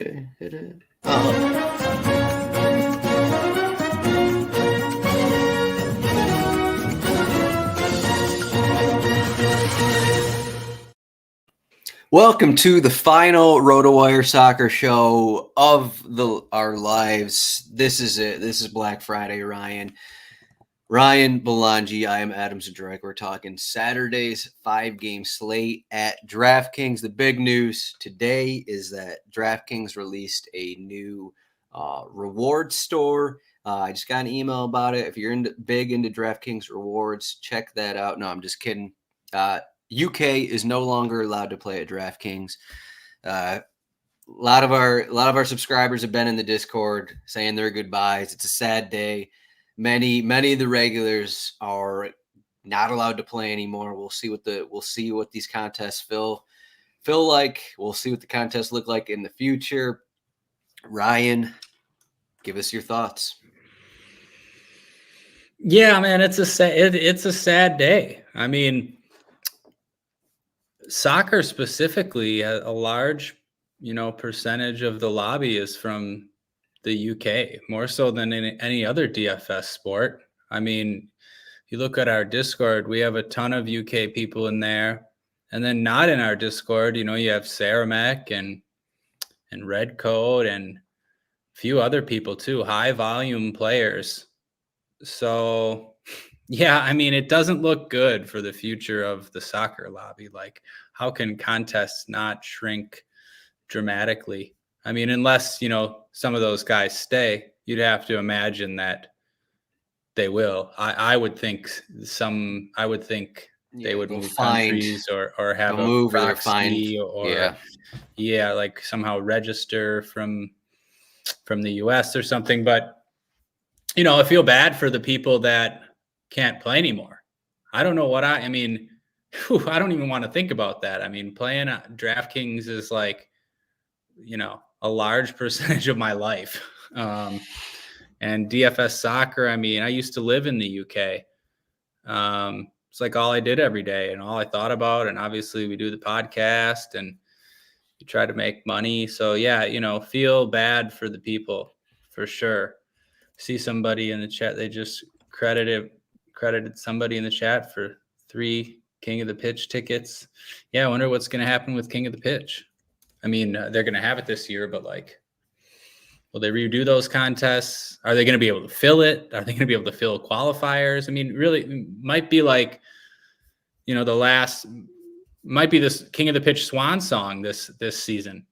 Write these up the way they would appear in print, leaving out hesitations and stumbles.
Hit it. Welcome to the final RotoWire soccer show of our lives. This is it. This is Black Friday, Ryan. Ryan Belongia. I am Adam Zdroik. We're talking Saturday's 5-game slate at DraftKings. The big news today is that DraftKings released a new reward store. I just got an email about it. If you're big into DraftKings rewards, check that out. No, I'm just kidding. UK is no longer allowed to play at DraftKings. A lot of our subscribers have been in the Discord saying their goodbyes. It's a sad day. Many of the regulars are not allowed to play anymore. We'll see what these contests feel like. We'll see what the contests look like in the future. Ryan, give us your thoughts. Yeah, man, it's a sad day. I mean, soccer specifically, a large, percentage of the lobby is from the UK, more so than in any other DFS sport. I mean, you look at our Discord, we have a ton of UK people in there. And then not in our Discord, you have Saramek and Redcoat and a few other people too, high volume players. So, yeah, I mean, it doesn't look good for the future of the soccer lobby. Like, how can contests not shrink dramatically? I mean, unless, some of those guys stay, you'd have to imagine that they will. I would think they would move countries or have a proxy or like somehow register from the US or something. But, I feel bad for the people that can't play anymore. I don't know I don't even want to think about that. I mean, playing at DraftKings is like, a large percentage of my life. And DFS soccer, I mean, I used to live in the UK. It's like all I did every day and all I thought about. And obviously we do the podcast and you try to make money. So yeah, feel bad for the people for sure. See somebody in the chat. They just credited somebody in the chat for 3 King of the Pitch tickets. Yeah. I wonder what's going to happen with King of the Pitch. I mean, they're going to have it this year, but will they redo those contests? Are they going to be able to fill it? Are they going to be able to fill qualifiers? I mean, really, it might be like, might be this King of the Pitch swan song this season.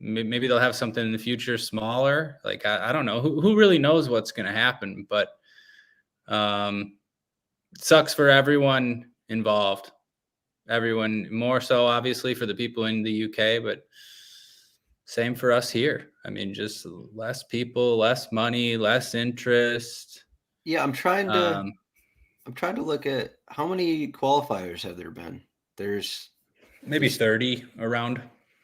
Maybe they'll have something in the future smaller. Like, I don't know. Who really knows what's going to happen? But it sucks for everyone involved. Everyone, more so obviously for the people in the UK, but same for us here. I mean, just less people, less money, less interest. Yeah, I'm trying to look at how many qualifiers have there been. There's maybe 30 around.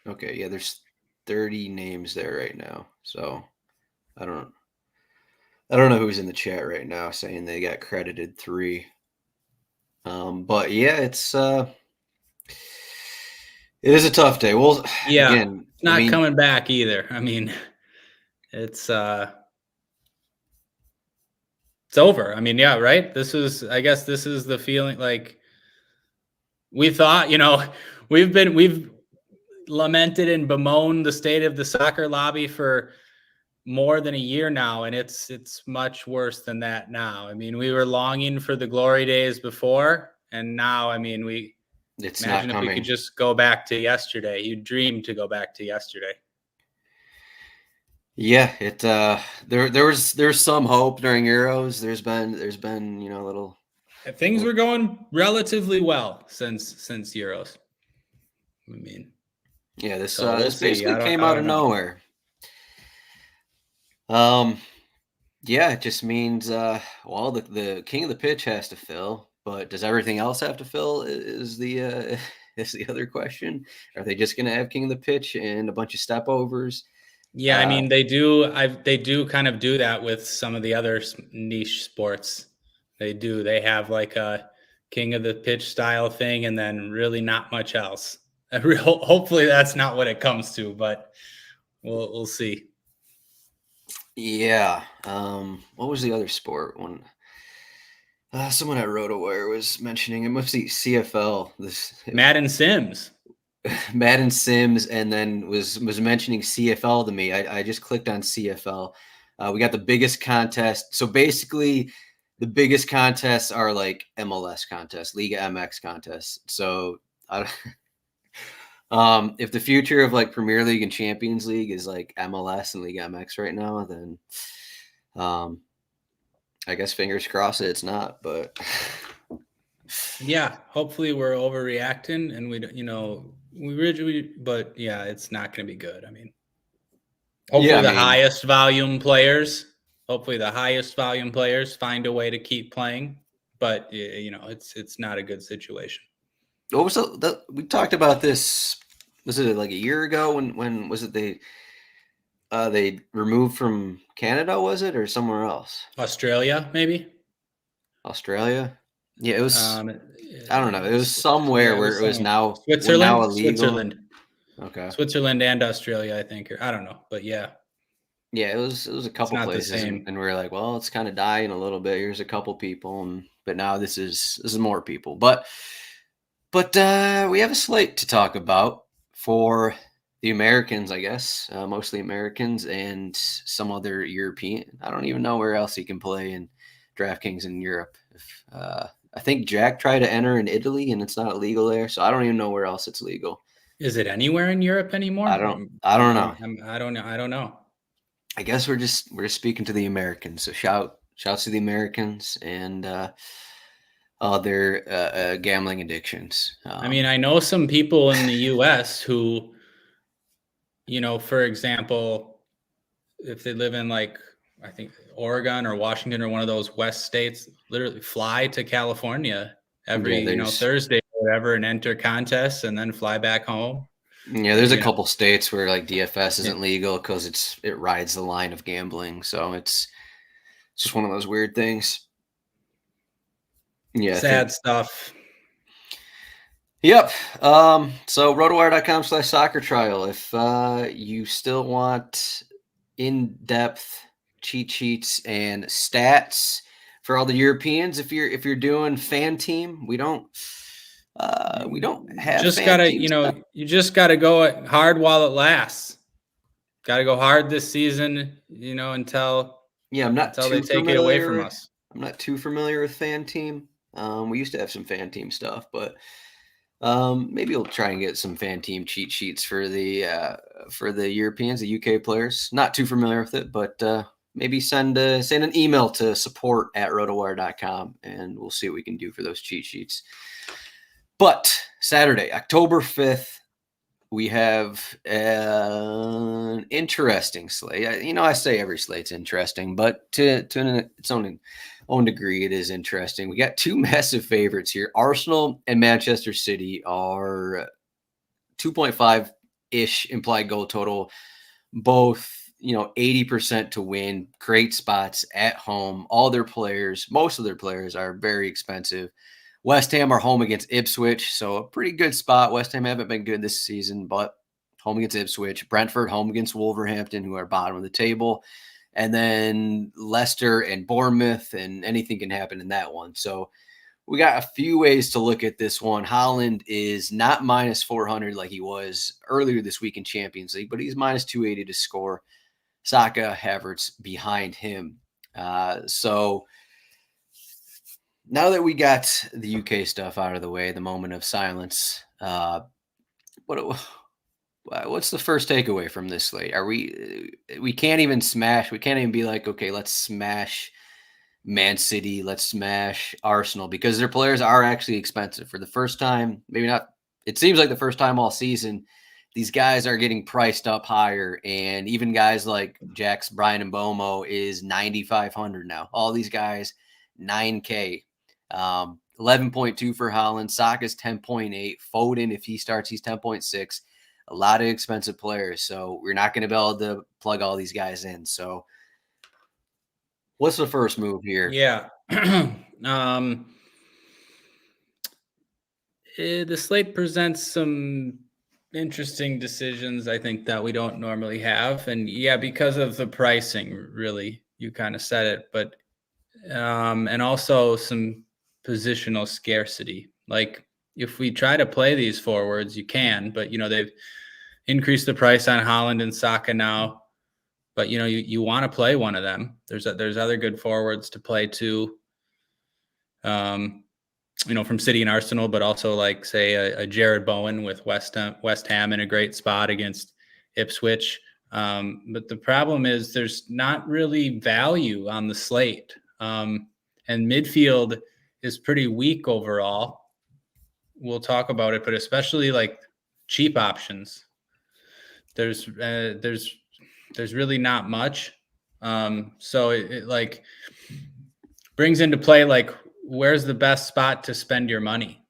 Okay, yeah, there's 30 names there right now. So I don't know who's in the chat right now saying they got credited 3. But yeah, it is a tough day. Well, yeah, again, not coming back either. I mean, it's over. I mean, yeah, right. I guess this is the feeling. Like, we thought, we've lamented and bemoaned the state of the soccer lobby for more than a year now, and it's much worse than that now. I mean, we were longing for the glory days before, and now, I mean, imagine if we could just go back to yesterday. You dream to go back to yesterday. Yeah, there's some hope during Euros. There's been little things were going relatively well since Euros. I mean, yeah, this basically came out of nowhere. Yeah, it just means the King of the Pitch has to fill, but does everything else have to fill? Is the other question. Are they just going to have King of the Pitch and a bunch of stepovers? Yeah, I mean, they do kind of do that with some of the other niche sports. They have like a King of the Pitch style thing and then really not much else. Hopefully that's not what it comes to, but we'll see. Yeah. What was the other sport one? Someone at RotoWire was mentioning it must be CFL. This Madden Sims. Madden Sims, and then was mentioning CFL to me. I just clicked on CFL. We got the biggest contest. So basically, the biggest contests are like MLS contests, Liga MX contests. So if the future of like Premier League and Champions League is like MLS and Liga MX right now, then I guess fingers crossed it's not. But yeah, hopefully we're overreacting and but yeah, it's not going to be good. I mean, hopefully the highest volume players find a way to keep playing, but it's not a good situation. What was we talked about this? Was it like a year ago? When was it they removed from Canada? Was it or somewhere else? Australia, maybe. Australia. Yeah, it was. I don't know. It was somewhere where it was now Switzerland. Now illegal. Switzerland. Okay. Switzerland and Australia, I think. I don't know, but yeah. Yeah, it was a couple places, and we were like, well, it's kind of dying a little bit. Here's a couple people, but now this is more people. But we have a slate to talk about for the Americans, I guess, mostly Americans and some other European. I don't even know where else he can play in DraftKings in Europe. I think Jack tried to enter in Italy, and it's not illegal there, so I don't even know where else it's legal. Is it anywhere in Europe anymore? I don't know. I don't know. I guess we're just speaking to the Americans. So shouts to the Americans and their gambling addictions. I mean, I know some people in the U.S. who, for example, if they live in like, I think Oregon or Washington or one of those West states, literally fly to California every, Thursday or whatever and enter contests and then fly back home. Yeah, there's a couple states where like DFS isn't legal because it rides the line of gambling. So it's just one of those weird things. Yeah. Sad stuff. Yep. So rotowire.com/soccer trial. If you still want in-depth cheat sheets and stats for all the Europeans, if you're doing fan team, we don't have just gotta you just gotta go hard while it lasts. Gotta go hard this season, until they take it away from us. I'm not too familiar with fan team. We used to have some fan team stuff, but maybe we'll try and get some fan team cheat sheets for the Europeans, the UK players. Not too familiar with it, but maybe send an email to support@rotowire.com and we'll see what we can do for those cheat sheets. But Saturday, October 5th, we have an interesting slate. I say every slate's interesting, but to its own degree, it is interesting. We got two massive favorites here. Arsenal and Manchester City are 2.5-ish implied goal total. Both, 80% to win. Great spots at home. Most of their players are very expensive. West Ham are home against Ipswich, so a pretty good spot. West Ham haven't been good this season, but home against Ipswich. Brentford home against Wolverhampton, who are bottom of the table. And then Leicester and Bournemouth, and anything can happen in that one. So we got a few ways to look at this one. Haaland is not minus 400 like he was earlier this week in Champions League, but he's minus 280 to score. Saka, Havertz behind him. So now that we got the UK stuff out of the way, the moment of silence, what's the first takeaway from this slate? We can't even be like, okay, let's smash Man City, let's smash Arsenal, because their players are actually expensive. For the first time, maybe not, it seems like the first time all season, these guys are getting priced up higher, and even guys like Jack's Brian Mbomo is 9,500 now. All these guys, 9K. 11.2 for Haaland. Saka's 10.8. Foden, if he starts, he's 10.6. A lot of expensive players, so we're not going to be able to plug all these guys in. So what's the first move here? Yeah. The slate presents some interesting decisions, I think, that we don't normally have. And yeah, because of the pricing, really, you kind of said it, but and also some positional scarcity. Like if we try to play these forwards, you can, but they've increased the price on Haaland and Saka now. But you want to play one of them. There's other good forwards to play too. From City and Arsenal, but also like say a Jared Bowen with West Ham in a great spot against Ipswich. But the problem is there's not really value on the slate. And midfield is pretty weak overall. We'll talk about it, but especially like cheap options. There's really not much. So it like brings into play like where's the best spot to spend your money?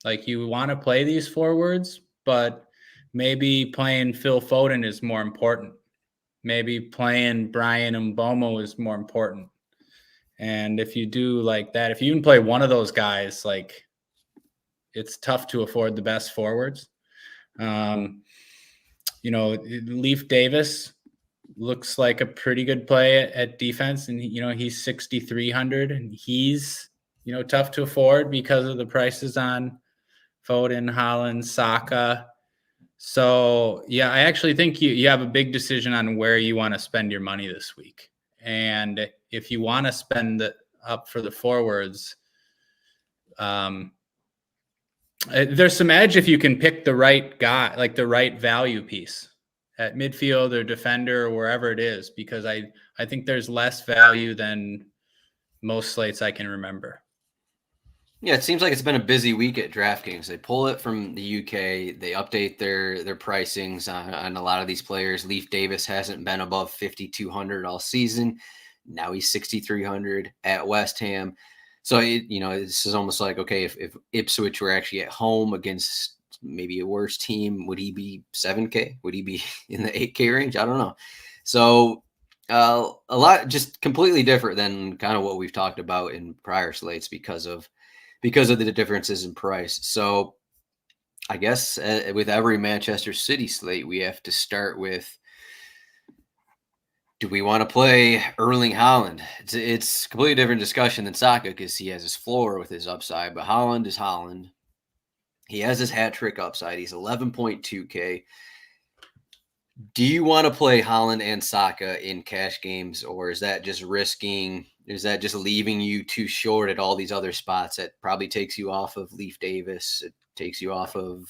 Like you want to play these forwards, but maybe playing Phil Foden is more important. Maybe playing Brian Mbeumo is more important. And if you do like that, if you even play one of those guys, like it's tough to afford the best forwards. Leif Davis looks like a pretty good play at defense, and he's 6,300, and he's tough to afford because of the prices on Foden, Haaland, Saka. So yeah, I actually think you have a big decision on where you want to spend your money this week. And if you want to spend up for the forwards, there's some edge if you can pick the right guy, like the right value piece at midfield or defender or wherever it is, because I think there's less value than most slates I can remember. Yeah, it seems like it's been a busy week at DraftKings. They pull it from the UK. They update their pricings on a lot of these players. Leif Davis hasn't been above 5,200 all season. Now he's 6,300 at West Ham. So, this is almost like, okay, if Ipswich were actually at home against maybe a worse team, would he be 7K? Would he be in the 8K range? I don't know. So a lot just completely different than kind of what we've talked about in prior slates because of the differences in price. So I guess with every Manchester City slate, we have to start with, do we want to play Erling Haaland? It's a completely different discussion than Saka because he has his floor with his upside, but Haaland is Haaland. He has his hat trick upside. He's 11.2K. Do you want to play Haaland and Saka in cash games, or is that just leaving you too short at all these other spots? That probably takes you off of Leif Davis. It takes you off of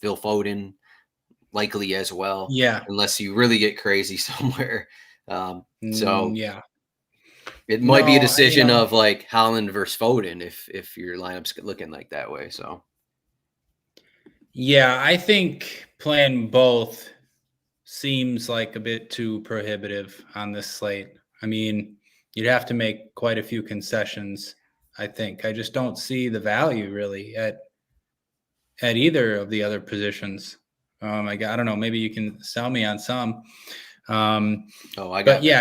Phil Foden, likely as well. Yeah. Unless you really get crazy somewhere. Yeah. It might be a decision of like Haaland versus Foden if your lineup's looking like that way. So. Yeah, I think playing both seems like a bit too prohibitive on this slate. I mean, you'd have to make quite a few concessions, I think. I just don't see the value really at either of the other positions. I don't know. Maybe you can sell me on some. But yeah,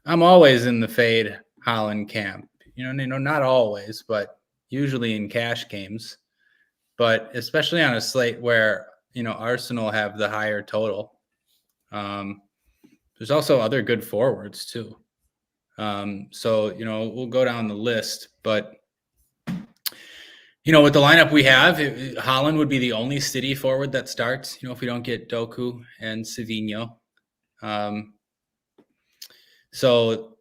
I'm always in the fade Haaland camp. Not always, but usually in cash games. But especially on a slate where Arsenal have the higher total. There's also other good forwards too. So we'll go down the list, but with the lineup we have, Haaland would be the only City forward that starts. If we don't get Doku and Savinho. So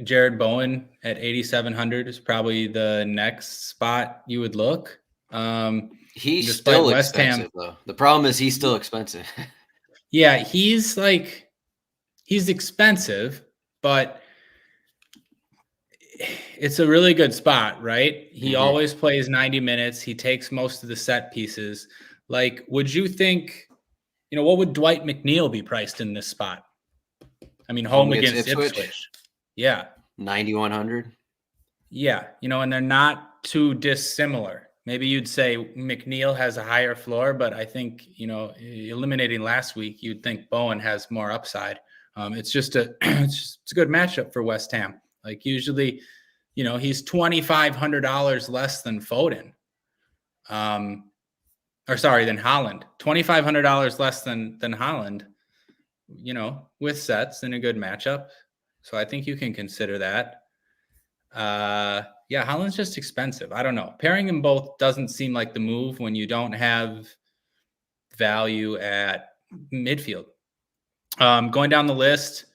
Jared Bowen at 8,700 is probably the next spot you would look. He's still expensive, though. The problem is he's still expensive. Yeah, he's expensive, but it's a really good spot, right? He always plays 90 minutes. He takes most of the set pieces. Like, would you think, what would Dwight McNeil be priced in this spot? I mean, home against Ipswich. Yeah. 9,100. Yeah. And they're not too dissimilar. Maybe you'd say McNeil has a higher floor, but I think, eliminating last week, you'd think Bowen has more upside. It's just a good matchup for West Ham. Like usually, he's $2,500 less than Foden. than Haaland. $2,500 less than Haaland, with sets in a good matchup. So I think you can consider that. Haaland's just expensive. I don't know. Pairing them both doesn't seem like the move when you don't have value at midfield. Going down the list,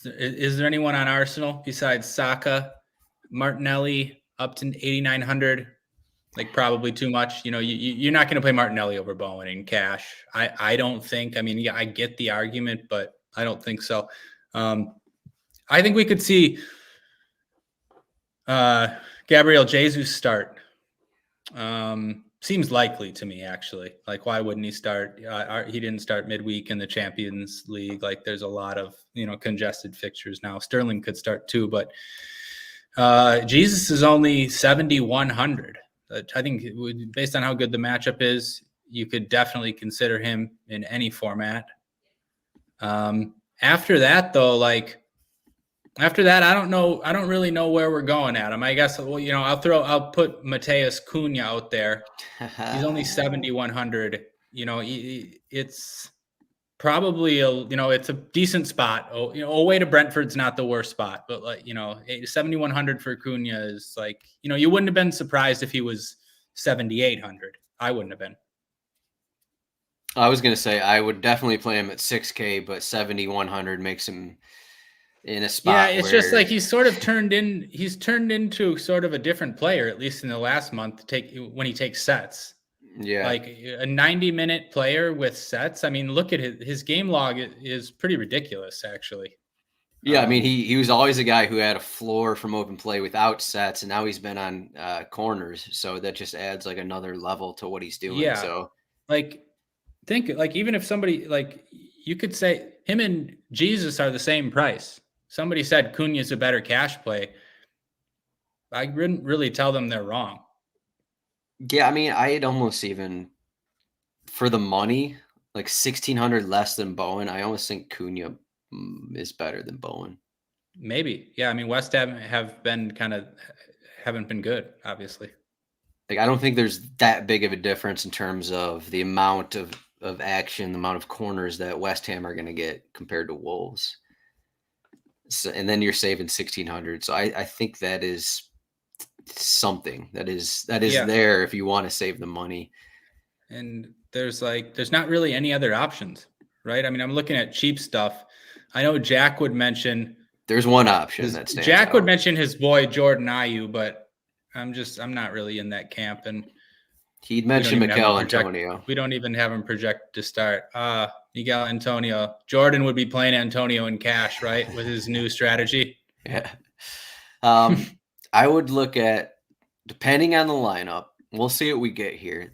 is there anyone on Arsenal besides Saka? Martinelli up to 8,900, like probably too much. You're not going to play Martinelli over Bowen in cash. I don't think. I mean, yeah, I get the argument, but I don't think so. I think we could see Gabriel Jesus start. Seems likely to me, actually. Like, why wouldn't he start? He didn't start midweek in the Champions League. Like, there's a lot of, congested fixtures now. Sterling could start too, but Jesus is only 7,100. I think based on how good the matchup is, you could definitely consider him in any format. After that, though, I don't know. I don't really know where we're going, Adam. I guess, I'll put Mateus Cunha out there. He's only 7,100. It's probably it's a decent spot. Away to Brentford's not the worst spot, but 7,100 for Cunha is you wouldn't have been surprised if he was 7,800. I wouldn't have been. I was going to say I would definitely play him at 6K, but 7,100 makes him in a spot. Yeah, it's just like he's turned into sort of a different player, at least in the last month, when he takes sets. Yeah. Like a 90-minute player with sets. I mean, look at his game log is pretty ridiculous, actually. Yeah, I mean, he was always a guy who had a floor from open play without sets, and now he's been on corners, so that just adds another level to what he's doing. Yeah. So think even if somebody you could say him and Jesus are the same price. Somebody said Cunha's a better cash play. I wouldn't really tell them they're wrong. Yeah, I mean, I'd almost even, for the money, 1,600 less than Bowen, I almost think Cunha is better than Bowen. Maybe. Yeah, I mean, West Ham haven't been good, obviously. I don't think there's that big of a difference in terms of the amount of action, the amount of corners that West Ham are going to get compared to Wolves. So, and then you're saving 1,600. So I think that is something that is there if you want to save the money. And there's not really any other options, right? I mean, I'm looking at cheap stuff. I know Jack would mention. There's one option Jack would mention his boy Jordan Ayew, but I'm not really in that camp. And he'd mention Miguel Antonio. We don't even have him project to start. Miguel Antonio. Jordan would be playing Antonio in cash, right? With his new strategy. Yeah. I would look at, depending on the lineup, we'll see what we get here.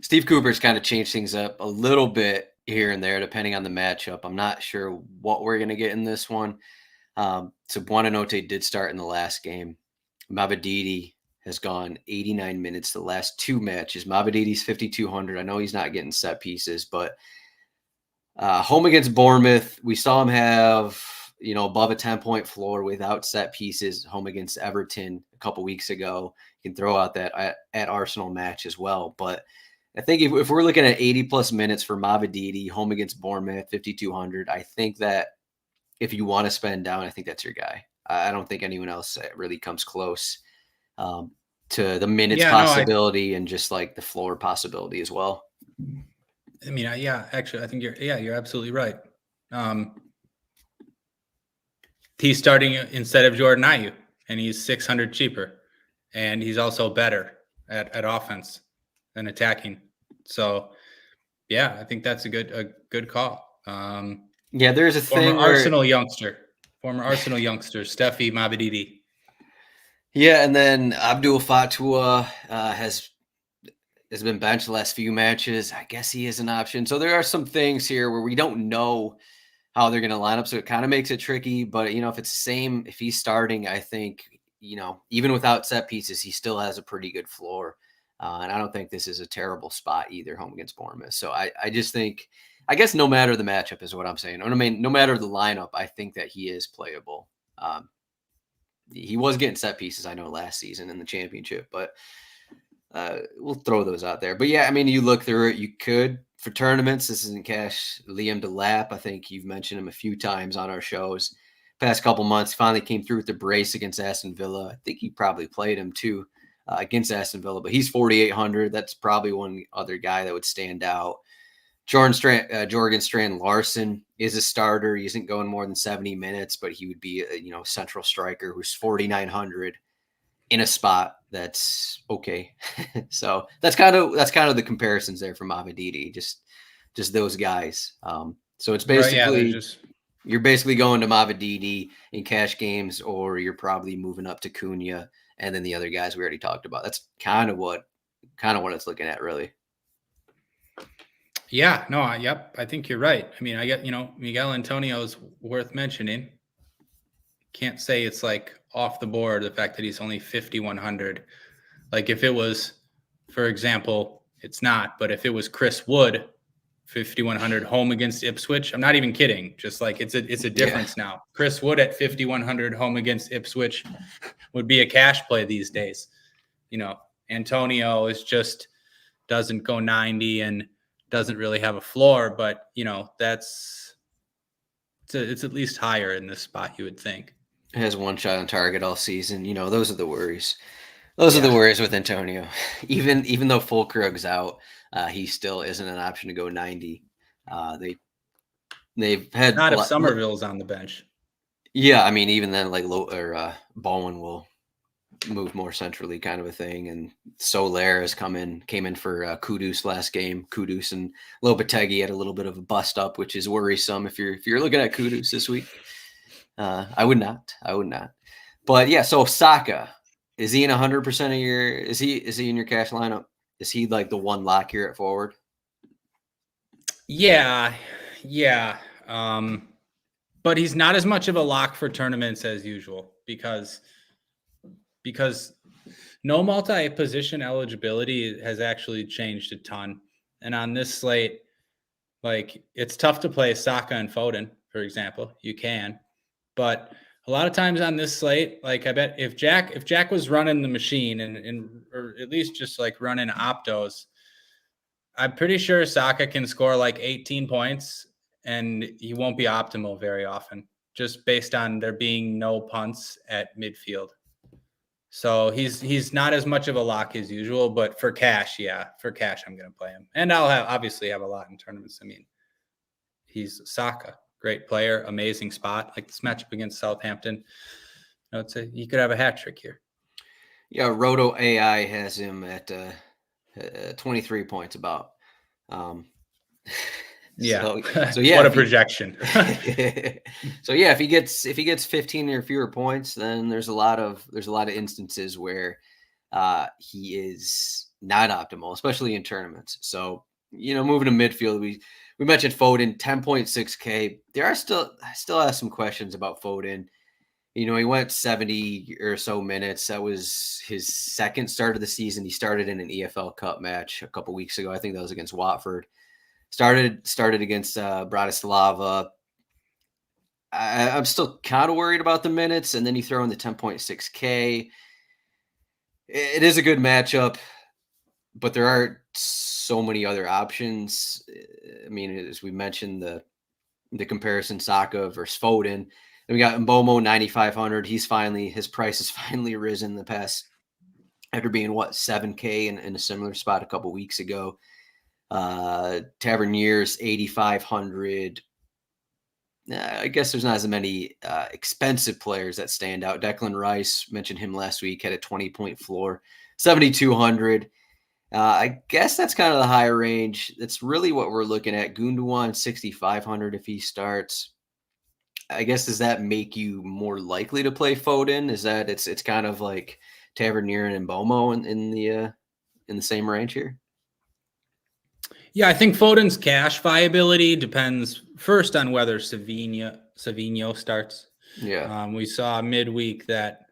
Steve Cooper's kind of changed things up a little bit here and there, depending on the matchup. I'm not sure what we're going to get in this one. So Buonanotte did start in the last game. Mavididi has gone 89 minutes the last two matches. Mavididi's 5,200. I know he's not getting set pieces, but home against Bournemouth, we saw him have, above a 10-point floor without set pieces. Home against Everton a couple weeks ago. You can throw out that at Arsenal match as well. But I think if we're looking at 80-plus minutes for Mavididi, home against Bournemouth, 5,200, I think that if you want to spend down, I think that's your guy. I don't think anyone else really comes close to the minutes possibility and just the floor possibility as well. I mean, actually, I think you're absolutely right. He's starting instead of Jordan Ayew, and he's 600 cheaper, and he's also better at offense than attacking. So, yeah, I think that's a good call. There's a thing. Former Arsenal youngster, Steffi Mavididi. Yeah, and then Abdul Fatua has been benched the last few matches. I guess he is an option. So there are some things here where we don't know how they're going to line up. So it kind of makes it tricky. But, if it's the same, if he's starting, I think, even without set pieces, he still has a pretty good floor. And I don't think this is a terrible spot either, home against Bournemouth. So I just think, I guess no matter the matchup is what I'm saying. I mean, no matter the lineup, I think that he is playable. He was getting set pieces, I know, last season in the championship, but we'll throw those out there. But yeah, I mean, you look through it, you could for tournaments. This isn't cash. Liam Delap, I think you've mentioned him a few times on our shows. Past couple months, finally came through with the brace against Aston Villa. I think he probably played him too against Aston Villa, but he's 4,800. That's probably one other guy that would stand out. Jorgen Strand Larson is a starter. He isn't going more than 70 minutes, but he would be a central striker who's 4,900 in a spot that's okay. So that's kind of the comparisons there from Mavididi, just those guys. So it's basically you're basically going to Mavididi in cash games, or you're probably moving up to Cunha and then the other guys we already talked about. That's kind of what it's looking at, really. Yeah, no, yep. I think you're right. I mean, I get, Miguel Antonio is worth mentioning. Can't say it's like off the board, the fact that he's only 5,100. Like if it was, for example, it's not, but if it was Chris Wood, 5,100 home against Ipswich, I'm not even kidding. Just like it's a difference now. Chris Wood at 5,100 home against Ipswich would be a cash play these days. Antonio doesn't go 90 and doesn't really have a floor, but it's at least higher in this spot, you would think. Has one shot on target all season. Those are the worries. Those are the worries with Antonio. Even though Fulkrug's out, he still isn't an option to go 90. They've had not if Somerville's on the bench. Yeah, I mean, even then, like Bowen will move more centrally, kind of a thing. And Soler came in for Kudus last game. Kudus and Lopetegui had a little bit of a bust up, which is worrisome if you're looking at Kudus this week. I would not. But yeah, so Saka, is he in 100% of your? Is he in your cash lineup? Is he like the one lock here at forward? Yeah. But he's not as much of a lock for tournaments as usual because no multi-position eligibility has actually changed a ton. And on this slate, like it's tough to play Saka and Foden, for example. You can, but a lot of times on this slate, like I bet if Jack was running the machine or at least just like running optos, I'm pretty sure Saka can score like 18 points and he won't be optimal very often, just based on there being no punts at midfield. So he's not as much of a lock as usual, but for cash, I'm going to play him. And I'll obviously have a lot in tournaments. I mean, he's Saka, great player, amazing spot. Like this matchup against Southampton, you could have a hat trick here. Yeah, Roto AI has him at 23 points about. So yeah, what a projection. So yeah, if he gets 15 or fewer points, then there's a lot of instances where he is not optimal, especially in tournaments. So moving to midfield, we mentioned Foden, 10.6K. I still have some questions about Foden. He went 70 or so minutes. That was his second start of the season. He started in an EFL Cup match a couple weeks ago. I think that was against Watford. Started against Bratislava. I'm still kind of worried about the minutes, and then you throw in the 10.6K. It is a good matchup, but there are so many other options. I mean, as we mentioned, the comparison Saka versus Foden. And we got Mbomo 9,500. His price has finally risen the past after being 7K in a similar spot a couple weeks ago. Taverniers 8,500. I guess there's not as many expensive players that stand out. Declan Rice, mentioned him last week, had a 20-point floor, 7,200. I guess that's kind of the higher range. That's really what we're looking at. Gundogan 6,500 if he starts. I guess, does that make you more likely to play Foden? Is that it's kind of like Tavernier and Mbomo in the same range here? Yeah, I think Foden's cash viability depends first on whether Savinho starts. Yeah. We saw midweek that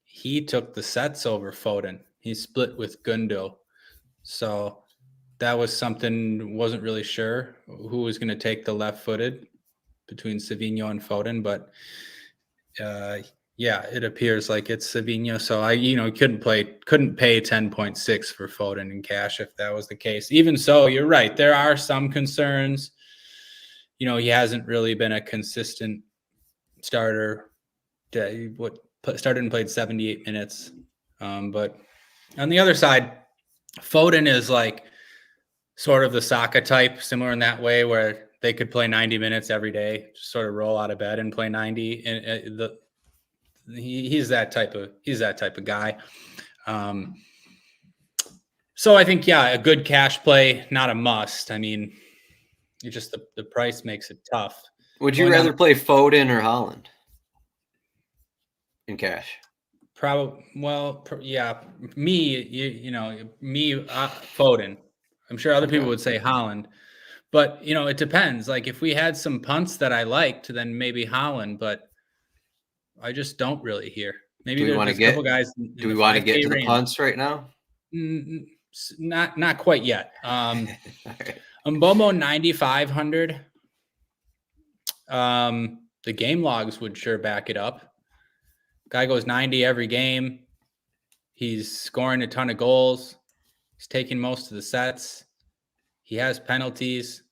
he took the sets over Foden. He split with Gundo. So that was something, wasn't really sure who was going to take the left-footed between Savinho and Foden, but Yeah, it appears like it's Savinho. So I, couldn't pay 10.6 for Foden in cash if that was the case. Even so, you're right. There are some concerns. He hasn't really been a consistent starter. Started and played 78 minutes. But on the other side, Foden is like sort of the Saka type, similar in that way, where they could play 90 minutes every day, just sort of roll out of bed and play 90. And he's that type of guy. So I think, a good cash play, not a must. I mean, you just the price makes it tough. Would you rather play Foden or Haaland in cash? Probably. Well, yeah. Me, Foden. I'm sure other people would say Haaland, but it depends. Like if we had some punts that I liked, then maybe Haaland. But I just don't really here. Maybe there's a couple guys. Do we want to get to the punts right now? Not quite yet. Mbombo 9,500. The game logs would sure back it up. Guy goes 90 every game. He's scoring a ton of goals. He's taking most of the sets. He has penalties.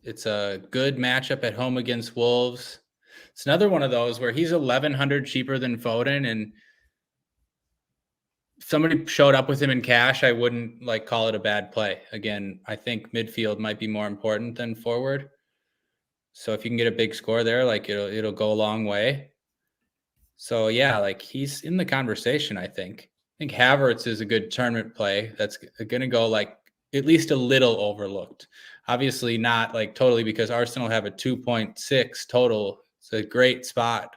It's a good matchup at home against Wolves. It's another one of those where he's 1,100 cheaper than Foden, and if somebody showed up with him in cash, I wouldn't call it a bad play. Again, I think midfield might be more important than forward. So if you can get a big score there, it'll go a long way. So he's in the conversation, I think. I think Havertz is a good tournament play that's going to go at least a little overlooked. Obviously not totally, because Arsenal have a 2.6 total. It's a great spot.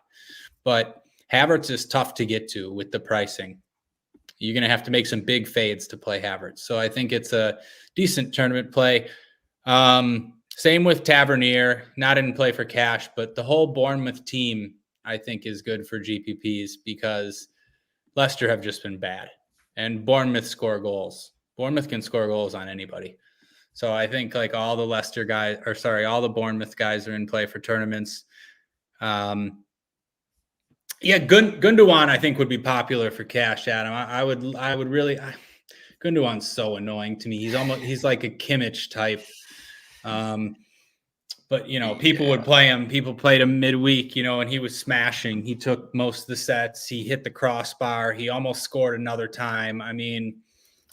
But Havertz is tough to get to with the pricing. You're going to have to make some big fades to play Havertz. So I think it's a decent tournament play. Same with Tavernier, not in play for cash, but the whole Bournemouth team I think is good for GPPs because Leicester have just been bad and Bournemouth score goals. Bournemouth can score goals on anybody. So I think all the all the Bournemouth guys are in play for tournaments. Gundogan I think would be popular for cash, Adam. I would really Gundogan's so annoying to me. He's like a Kimmich type. But people would play him. People played him midweek, and he was smashing. He took most of the sets. He hit the crossbar. He almost scored another time. I mean,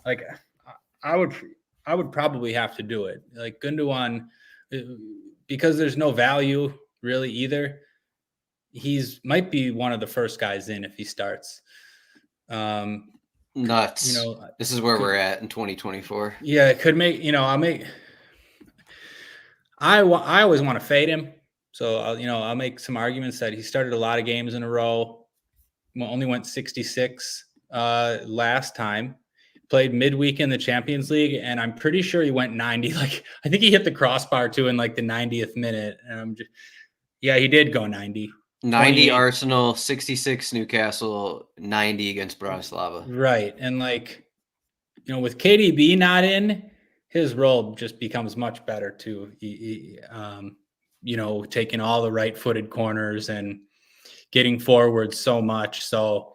I would probably have to do it. Gundogan, because there's no value really either. Might be one of the first guys in if he starts. Nuts. This is where we're at in 2024. Yeah, it could make. I always want to fade him, so I'll make some arguments that he started a lot of games in a row. Only went 66 last time. Played midweek in the Champions League, and I'm pretty sure he went 90. I think he hit the crossbar too in the 90th minute. And he did go 90. 90 Arsenal, 66 Newcastle, 90 against Bratislava. Right, and with KDB not in, his role just becomes much better too. He taking all the right-footed corners and getting forward so much. So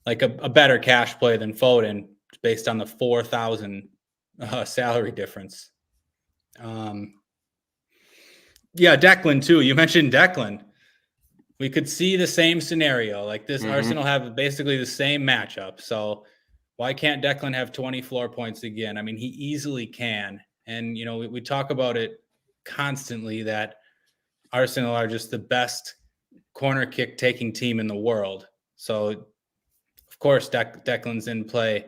a better cash play than Foden based on the 4,000 salary difference. Declan too. You mentioned Declan. We could see the same scenario this. Mm-hmm. Arsenal have basically the same matchup. So why can't Declan have 20 floor points again? I mean, he easily can. And, we talk about it constantly that Arsenal are just the best corner kick taking team in the world. So, of course, Declan's in play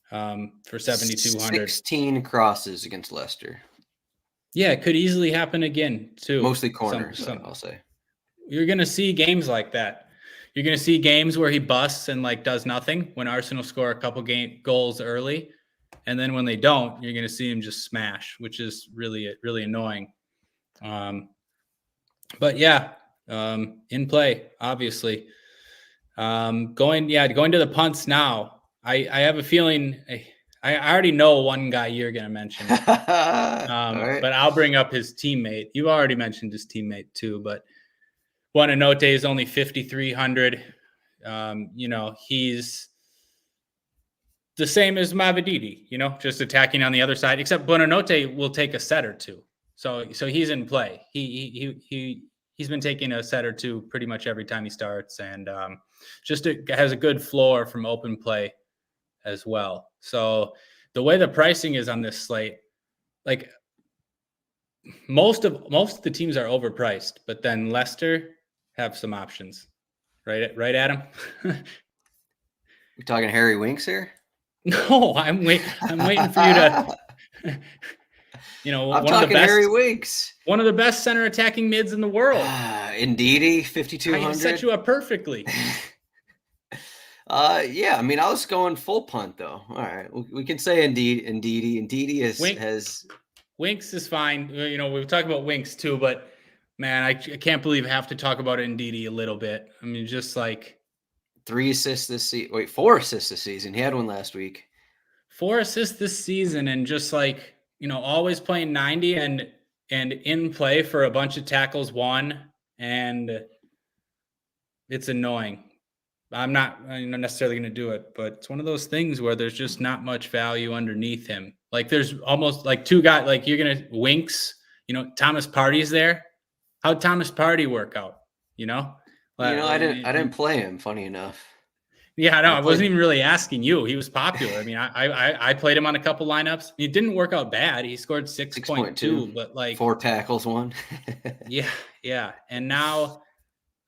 for 7,200. 16 crosses against Leicester. Yeah, it could easily happen again, too. Mostly corners, I'll say. You're going to see games like that. You're going to see games where he busts and does nothing when Arsenal score a couple goals early. And then when they don't, you're going to see him just smash, which is really, really annoying. But in play, obviously. Going to the punts now. I have a feeling I already know one guy you're going to mention. Right. But I'll bring up his teammate. You already mentioned his teammate too, but Buonanotte is only 5,300. He's the same as Mavididi, just attacking on the other side, except Buonanotte will take a set or two. So he's in play. He's been taking a set or two pretty much every time he starts, and has a good floor from open play as well. So the way the pricing is on this slate, like most of the teams are overpriced, but then Leicester have some options, right, Adam? You're talking Harry Winks here? No, I'm waiting for you to. I'm talking Harry Winks, one of the best center attacking mids in the world. Ndidi, 5,200. I set you up perfectly. Yeah, I mean, I was going full punt though. All right, we can say Ndidi has Winks is fine. We've talked about Winks too, but man, I can't believe I have to talk about Ndidi a little bit. I mean, just like 3 assists this season. Wait, 4 assists this season. He had one last week. 4 assists this season, and just like always playing 90 and in play for a bunch of tackles won, and it's annoying. I'm not necessarily going to do it, but it's one of those things where there's just not much value underneath him. Like there's almost like 2 guys, like you're going to Winks, Thomas Partey's there. How'd Thomas Partey work out? I didn't play him, funny enough. Yeah, no, I wasn't even really asking you. He was popular. I mean, I played him on a couple lineups. It didn't work out bad. He scored 6.2, but like 4 tackles, 1. Yeah. And now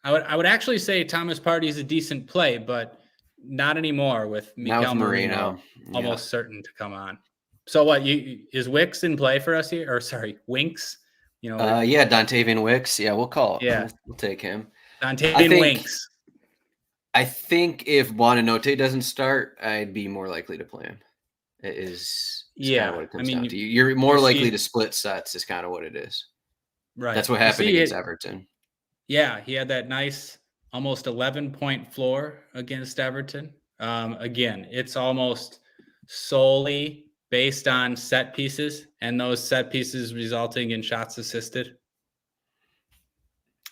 I would actually say Thomas Partey is a decent play, but not anymore with Mikel Merino almost certain to come on. So what? Is Wicks in play for us here? Or sorry, Winks? Yeah, Dontavian Wicks. Yeah, we'll call it. Yeah, we'll take him. Dontavian Winks. I think if Buonanotte doesn't start, I'd be more likely to play him. It is kind of what it comes down to. You're more likely to split sets is kind of what it is. Right. That's what happened against Everton. Yeah, he had that nice almost 11-point floor against Everton. Again, it's almost solely based on set pieces, and those set pieces resulting in shots assisted.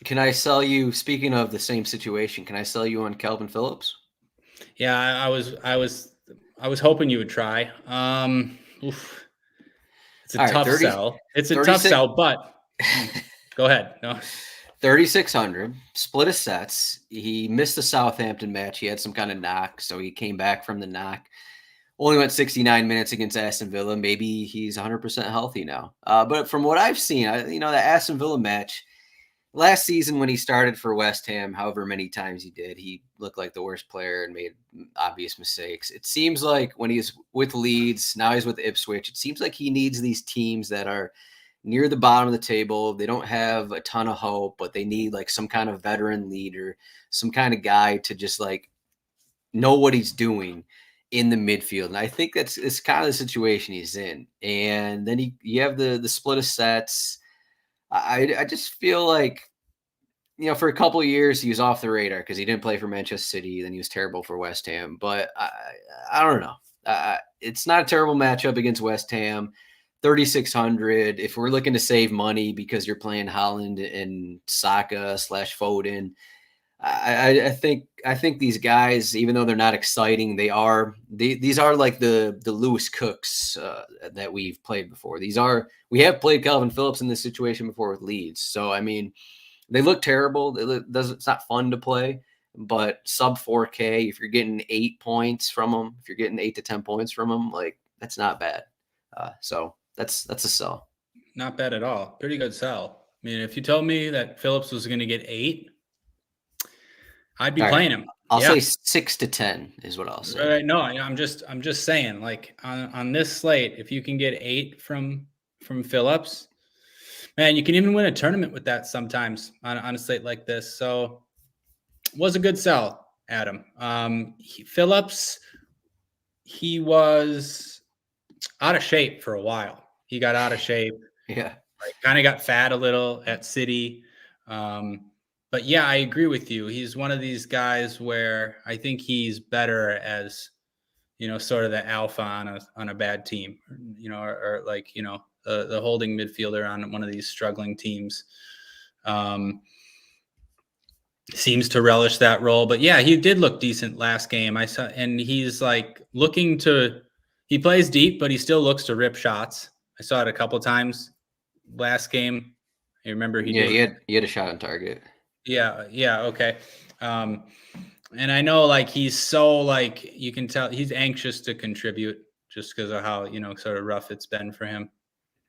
Can I sell you, speaking of the same situation, can I sell you on Calvin Phillips? Yeah, I was hoping you would try. It's a tough sell. It's a tough sell, but go ahead. No. 3,600, split of sets. He missed the Southampton match. He had some kind of knock, so he came back from the knock. Only went 69 minutes against Aston Villa. Maybe he's 100% healthy now. But from what I've seen, the Aston Villa match, last season when he started for West Ham, however many times he did, he looked like the worst player and made obvious mistakes. It seems like when he's with Leeds, now he's with Ipswich, it seems like he needs these teams that are near the bottom of the table. They don't have a ton of hope, but they need like some kind of veteran leader, some kind of guy to just like know what he's doing in the midfield. And I think it's kind of the situation he's in. And then you have the split of sets. I just feel like, for a couple of years he was off the radar because he didn't play for Manchester City. Then he was terrible for West Ham. But I don't know. It's not a terrible matchup against West Ham. 3,600. If we're looking to save money because you're playing Holland and Saka / Foden, I think these guys, even though they're not exciting, these are like the Lewis Cooks that we've played before. We have played Calvin Phillips in this situation before with Leeds. So I mean, they look terrible. It's not fun to play, but sub 4K, if you're getting 8 points from them, if you're getting 8 to 10 points from them, like that's not bad. So that's a sell. Not bad at all. Pretty good sell. I mean, if you told me that Phillips was going to get 8, I'd be playing him. I'll say 6 to 10 is what I'll say. Right? No, I'm just saying, like on this slate, if you can get 8 from Phillips, man, you can even win a tournament with that sometimes on a slate like this. So it was a good sell, Adam. Phillips, he was out of shape for a while. He got out of shape. Yeah. Kind of got fat a little at City. But yeah, I agree with you. He's one of these guys where I think he's better as, sort of the alpha on a bad team, or like, the holding midfielder on one of these struggling teams. seems to relish that role. But yeah, he did look decent last game. I saw, and he's like he plays deep, but he still looks to rip shots. I saw it a couple times last game. I remember he had a shot on target. Yeah. Okay. And I know like he's so like you can tell he's anxious to contribute just because of how sort of rough it's been for him.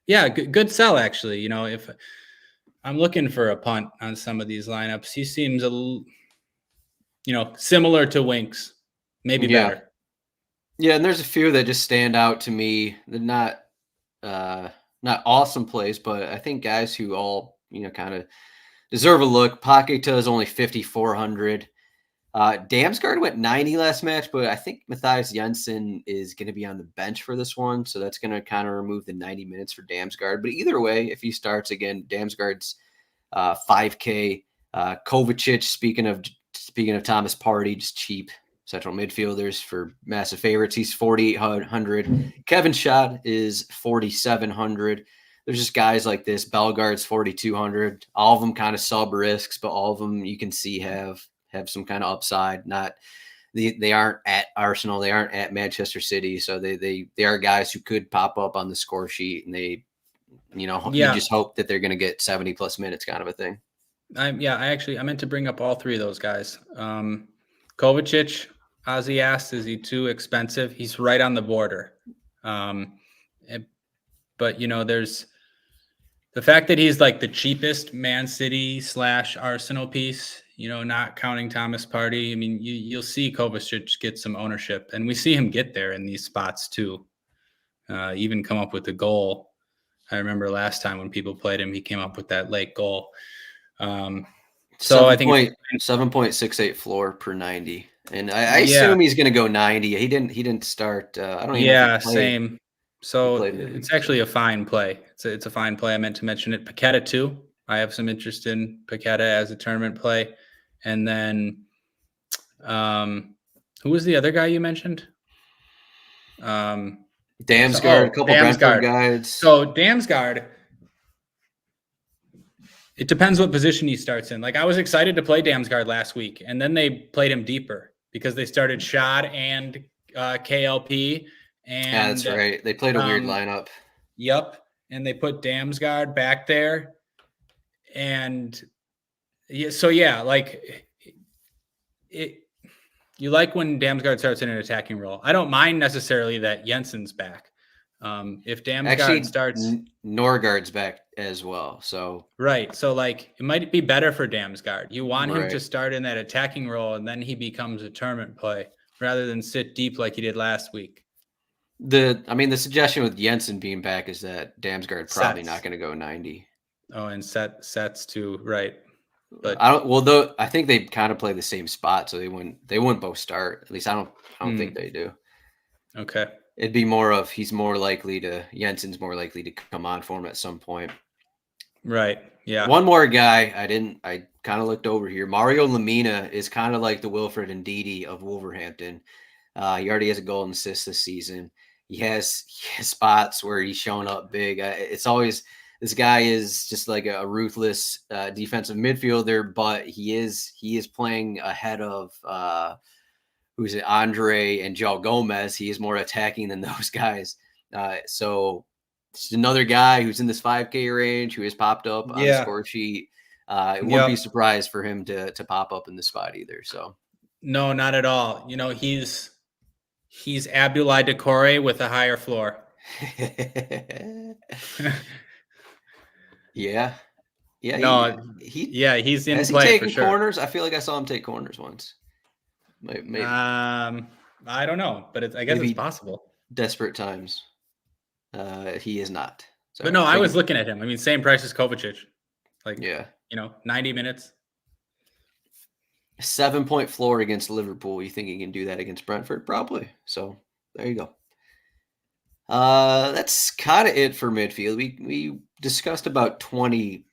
Yeah, good sell actually. If I'm looking for a punt on some of these lineups, he seems a little, similar to Winks, maybe better. Yeah, and there's a few that just stand out to me. They're not awesome plays, but I think guys who all kind of deserve a look. Paqueta is only 5,400. Damsgaard went 90 last match, but I think Matthias Jensen is going to be on the bench for this one, so that's going to kind of remove the 90 minutes for Damsgaard. But either way, if he starts again, Damsgaard's 5K. Kovacic, speaking of Thomas Partey, just cheap central midfielders for massive favorites. He's 4,800. Kevin Schott is 4,700. There's just guys like this. Bellegarde's 4,200. All of them kind of sub risks, but all of them you can see have some kind of upside. They aren't at Arsenal, they aren't at Manchester City, so they are guys who could pop up on the score sheet, and you just hope that they're going to get 70 plus minutes, kind of a thing. I meant to bring up all three of those guys. Kovacic, Ozzy asked, is he too expensive? He's right on the border. But there's the fact that he's like the cheapest Man City / Arsenal piece, not counting Thomas Partey. I mean, you'll see Kovacic get some ownership, and we see him get there in these spots too. Even come up with a goal. I remember last time when people played him, he came up with that late goal. So I think 7.68 floor per 90, and I assume he's going to go 90. He didn't start. I don't even know. Same. So it's actually a fine play. It's a fine play. I meant to mention it. Paqueta too. I have some interest in Paqueta as a tournament play. And then, who was the other guy you mentioned? Damsgaard, a couple Brentford guys. So Damsgaard, it depends what position he starts in. Like I was excited to play Damsgaard last week, and then they played him deeper because they started Shad and KLP. And that's right. They played a weird lineup. Yep. And they put Damsgaard back there. And you like when Damsgaard starts in an attacking role. I don't mind necessarily that Jensen's back. If Damsgaard starts, Norgaard's back as well. So right. So like it might be better for Damsgaard. You want him to start in that attacking role, and then he becomes a tournament play rather than sit deep like he did last week. The suggestion with Jensen being back is that Damsgaard probably not going to go 90. Oh, and sets too, right? But I think they kind of play the same spot, so they wouldn't both start. At least I don't think they do. Okay. It'd be more of Jensen's more likely to come on for him at some point. Right. Yeah. One more guy I kind of looked over here. Mario Lemina is kind of like the Wilfred Ndidi of Wolverhampton. He already has a goal and assist this season. He has spots where he's showing up big. It's always this guy is just like a ruthless defensive midfielder, but he is playing ahead of who's it, Andre and João Gomez. He is more attacking than those guys. So it's another guy who's in this 5K range who has popped up on the score sheet. It wouldn't be surprised for him to pop up in the spot either. So no, not at all. He's Abdoulaye Doucouré with a higher floor. Yeah. No, he's in play for sure. Corners? I feel like I saw him take corners once. Maybe. I don't know, but I guess it's possible. Desperate times. He is not. So but no, I was looking at him. I mean, same price as Kovacic. 90 minutes. 7-point floor against Liverpool. You think he can do that against Brentford? Probably. So there you go. That's kind of it for midfield. We discussed about 20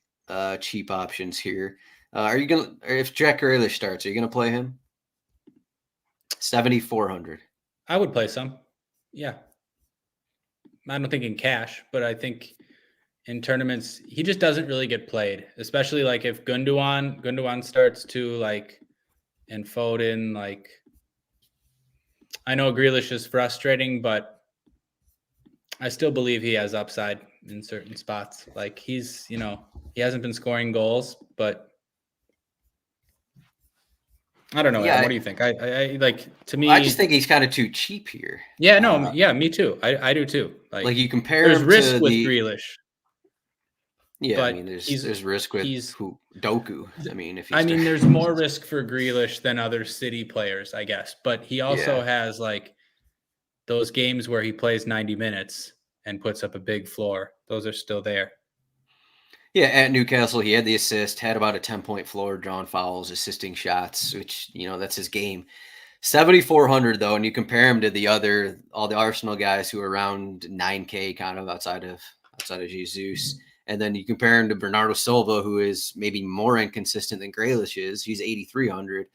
cheap options here. If Jack Grealish starts, are you gonna play him? 7,400. I would play some. Yeah. I don't think in cash, but I think in tournaments, he just doesn't really get played, especially like if Gundogan starts to like, and Foden, like, I know Grealish is frustrating, but I still believe he has upside in certain spots. Like he's, he hasn't been scoring goals, but I don't know. Yeah, Adam, what do you think? I like, to me, I just think he's kind of too cheap here. Yeah, no, yeah, me too. I do too. Like you compare there's him risk to with Grealish. Yeah, I mean, there's risk with Doku. I mean, if he's there's more risk for Grealish than other City players, I guess. But he also has like those games where he plays 90 minutes and puts up a big floor. Those are still there. Yeah, at Newcastle, he had the assist, had about a 10-point floor, drawing fouls, assisting shots, which, that's his game. 7,400 though, and you compare him to all the Arsenal guys who are around 9K kind of outside of Jesus. And then you compare him to Bernardo Silva, who is maybe more inconsistent than Grealish is. He's 8,300.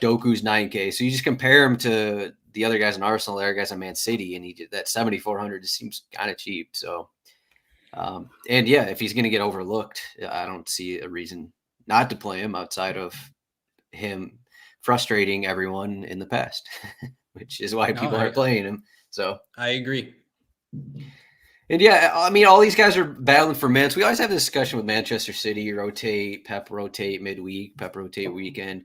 Doku's 9K. So you just compare him to the other guys in Arsenal, the other guys in Man City, and that 7,400 just seems kind of cheap. So, and yeah, if he's going to get overlooked, I don't see a reason not to play him outside of him frustrating everyone in the past, which is why people are playing him. So I agree. And yeah, I mean, all these guys are battling for minutes. We always have this discussion with Manchester City, Pep rotate midweek, Pep rotate weekend.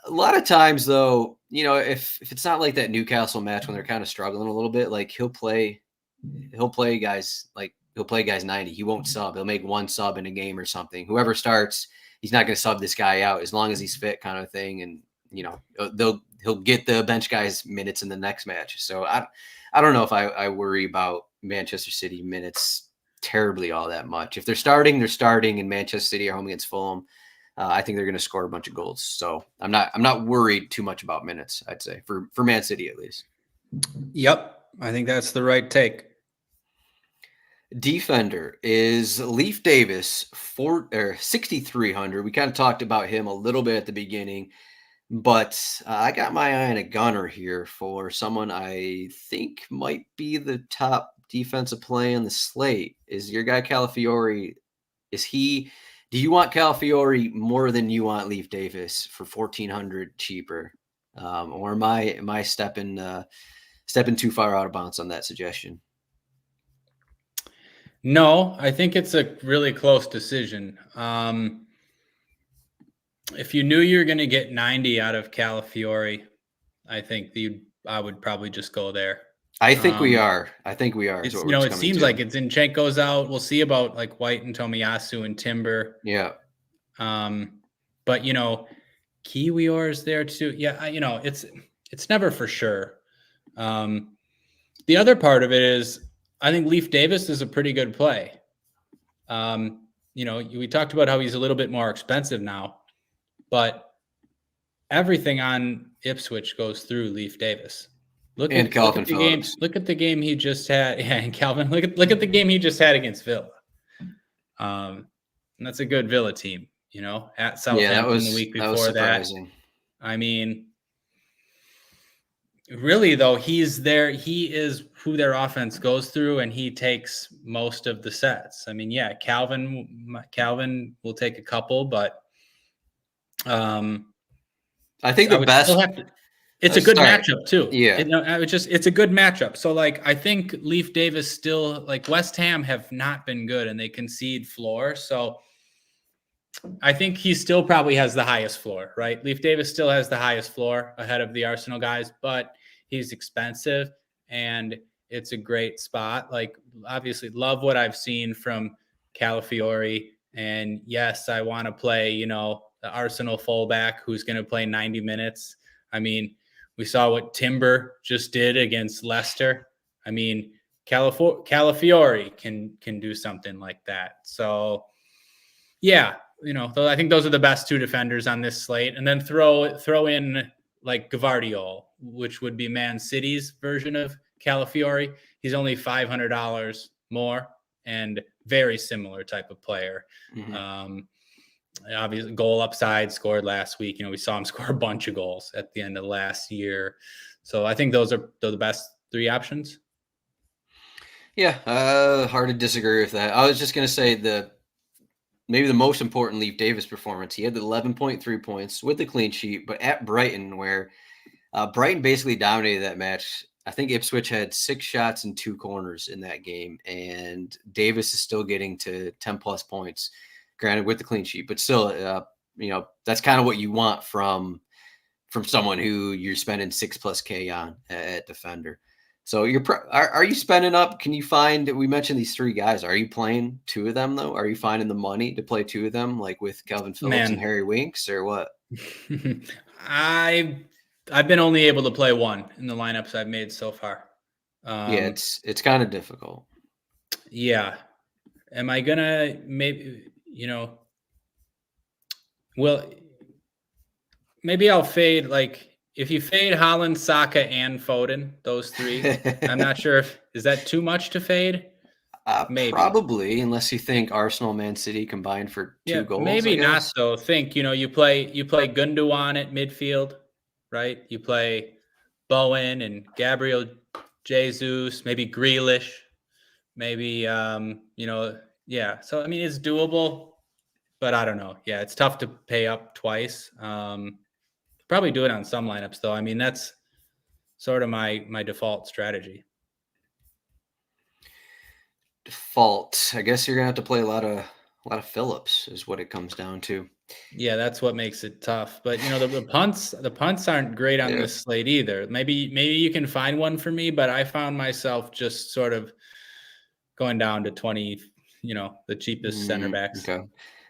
A lot of times though, if it's not like that Newcastle match when they're kind of struggling a little bit, like he'll play guys 90. He won't sub. He'll make one sub in a game or something. Whoever starts, he's not going to sub this guy out as long as he's fit, kind of thing. And he'll get the bench guys minutes in the next match. So I don't know if I worry about Manchester City minutes terribly all that much. If they're starting, and Manchester City are home against Fulham. I think they're going to score a bunch of goals. So I'm not worried too much about minutes, I'd say, for Man City at least. Yep. I think that's the right take. Defender is Leif Davis, 6,300. We kind of talked about him a little bit at the beginning, but I got my eye on a gunner here for someone I think might be the top defensive play on the slate. Is your guy Calafiori? Do you want Calafiori more than you want Leif Davis for 1,400 cheaper? Or am I stepping too far out of bounds on that suggestion? No, I think it's a really close decision. If you knew you were going to get 90 out of Calafiori, I think I would probably just go there. I think we are. It seems like it's Zinchenko's out. We'll see about like White and Tomiyasu and Timber. Yeah. But Kiwior's there too. Yeah, it's never for sure. The other part of it is I think Leif Davis is a pretty good play. We talked about how he's a little bit more expensive now, but everything on Ipswich goes through Leif Davis. Look at the game he just had. Yeah, and Calvin, look at the game he just had against Villa. And that's a good Villa team, at Southampton the week before that. I mean, really though, he's there. He is who their offense goes through, and he takes most of the sets. I mean, yeah, Calvin will take a couple, but I think the best. It's a good matchup too. Yeah, it's a good matchup. So like, I think Leif Davis still, like, West Ham have not been good and they concede floor. So I think he still probably has the highest floor, right? Leif Davis still has the highest floor ahead of the Arsenal guys, but he's expensive and it's a great spot. Like, obviously love what I've seen from Calafiori. And yes, I want to play, the Arsenal fullback who's going to play 90 minutes. I mean, we saw what Timber just did against Leicester. I mean, Calafiori can do something like that. So, yeah, I think those are the best two defenders on this slate. And then throw in like Gvardiol, which would be Man City's version of Calafiori. He's only $500 more and very similar type of player. Mm-hmm. Obviously, goal upside, scored last week. We saw him score a bunch of goals at the end of last year. So I think those are the best three options. Yeah, hard to disagree with that. I was just going to say maybe the most important Leif Davis performance. He had the 11.3 points with the clean sheet, but at Brighton, where Brighton basically dominated that match. I think Ipswich had 6 shots and 2 corners in that game, and Davis is still getting to 10 plus points, granted with the clean sheet, but still, that's kind of what you want from someone who you're spending 6+ K on at defender. So are you spending up? Can you find? We mentioned these 3 guys. Are you playing 2 of them though? Are you finding the money to play 2 of them, like with Calvin Phillips and Harry Winks, or what? I've been only able to play 1 in the lineups I've made so far. Yeah, it's kind of difficult. Yeah. Am I gonna maybe well, maybe I'll fade, like, if you fade Haaland, Saka, and Foden, those 3, I'm not sure is that too much to fade? Maybe. Probably, unless you think Arsenal, Man City combined for 2 goals. Maybe not though. Think, you play Gundogan at midfield, right? You play Bowen and Gabriel Jesus, maybe Grealish, maybe yeah. So I mean, it's doable, but I don't know. Yeah, it's tough to pay up twice. Probably do it on some lineups though. I mean, that's sort of my default strategy. Default. I guess you're gonna have to play a lot of Phillips is what it comes down to. Yeah, that's what makes it tough. But the punts aren't great on this slate either. Maybe you can find one for me, but I found myself just sort of going down to 20, the cheapest center backs. Okay.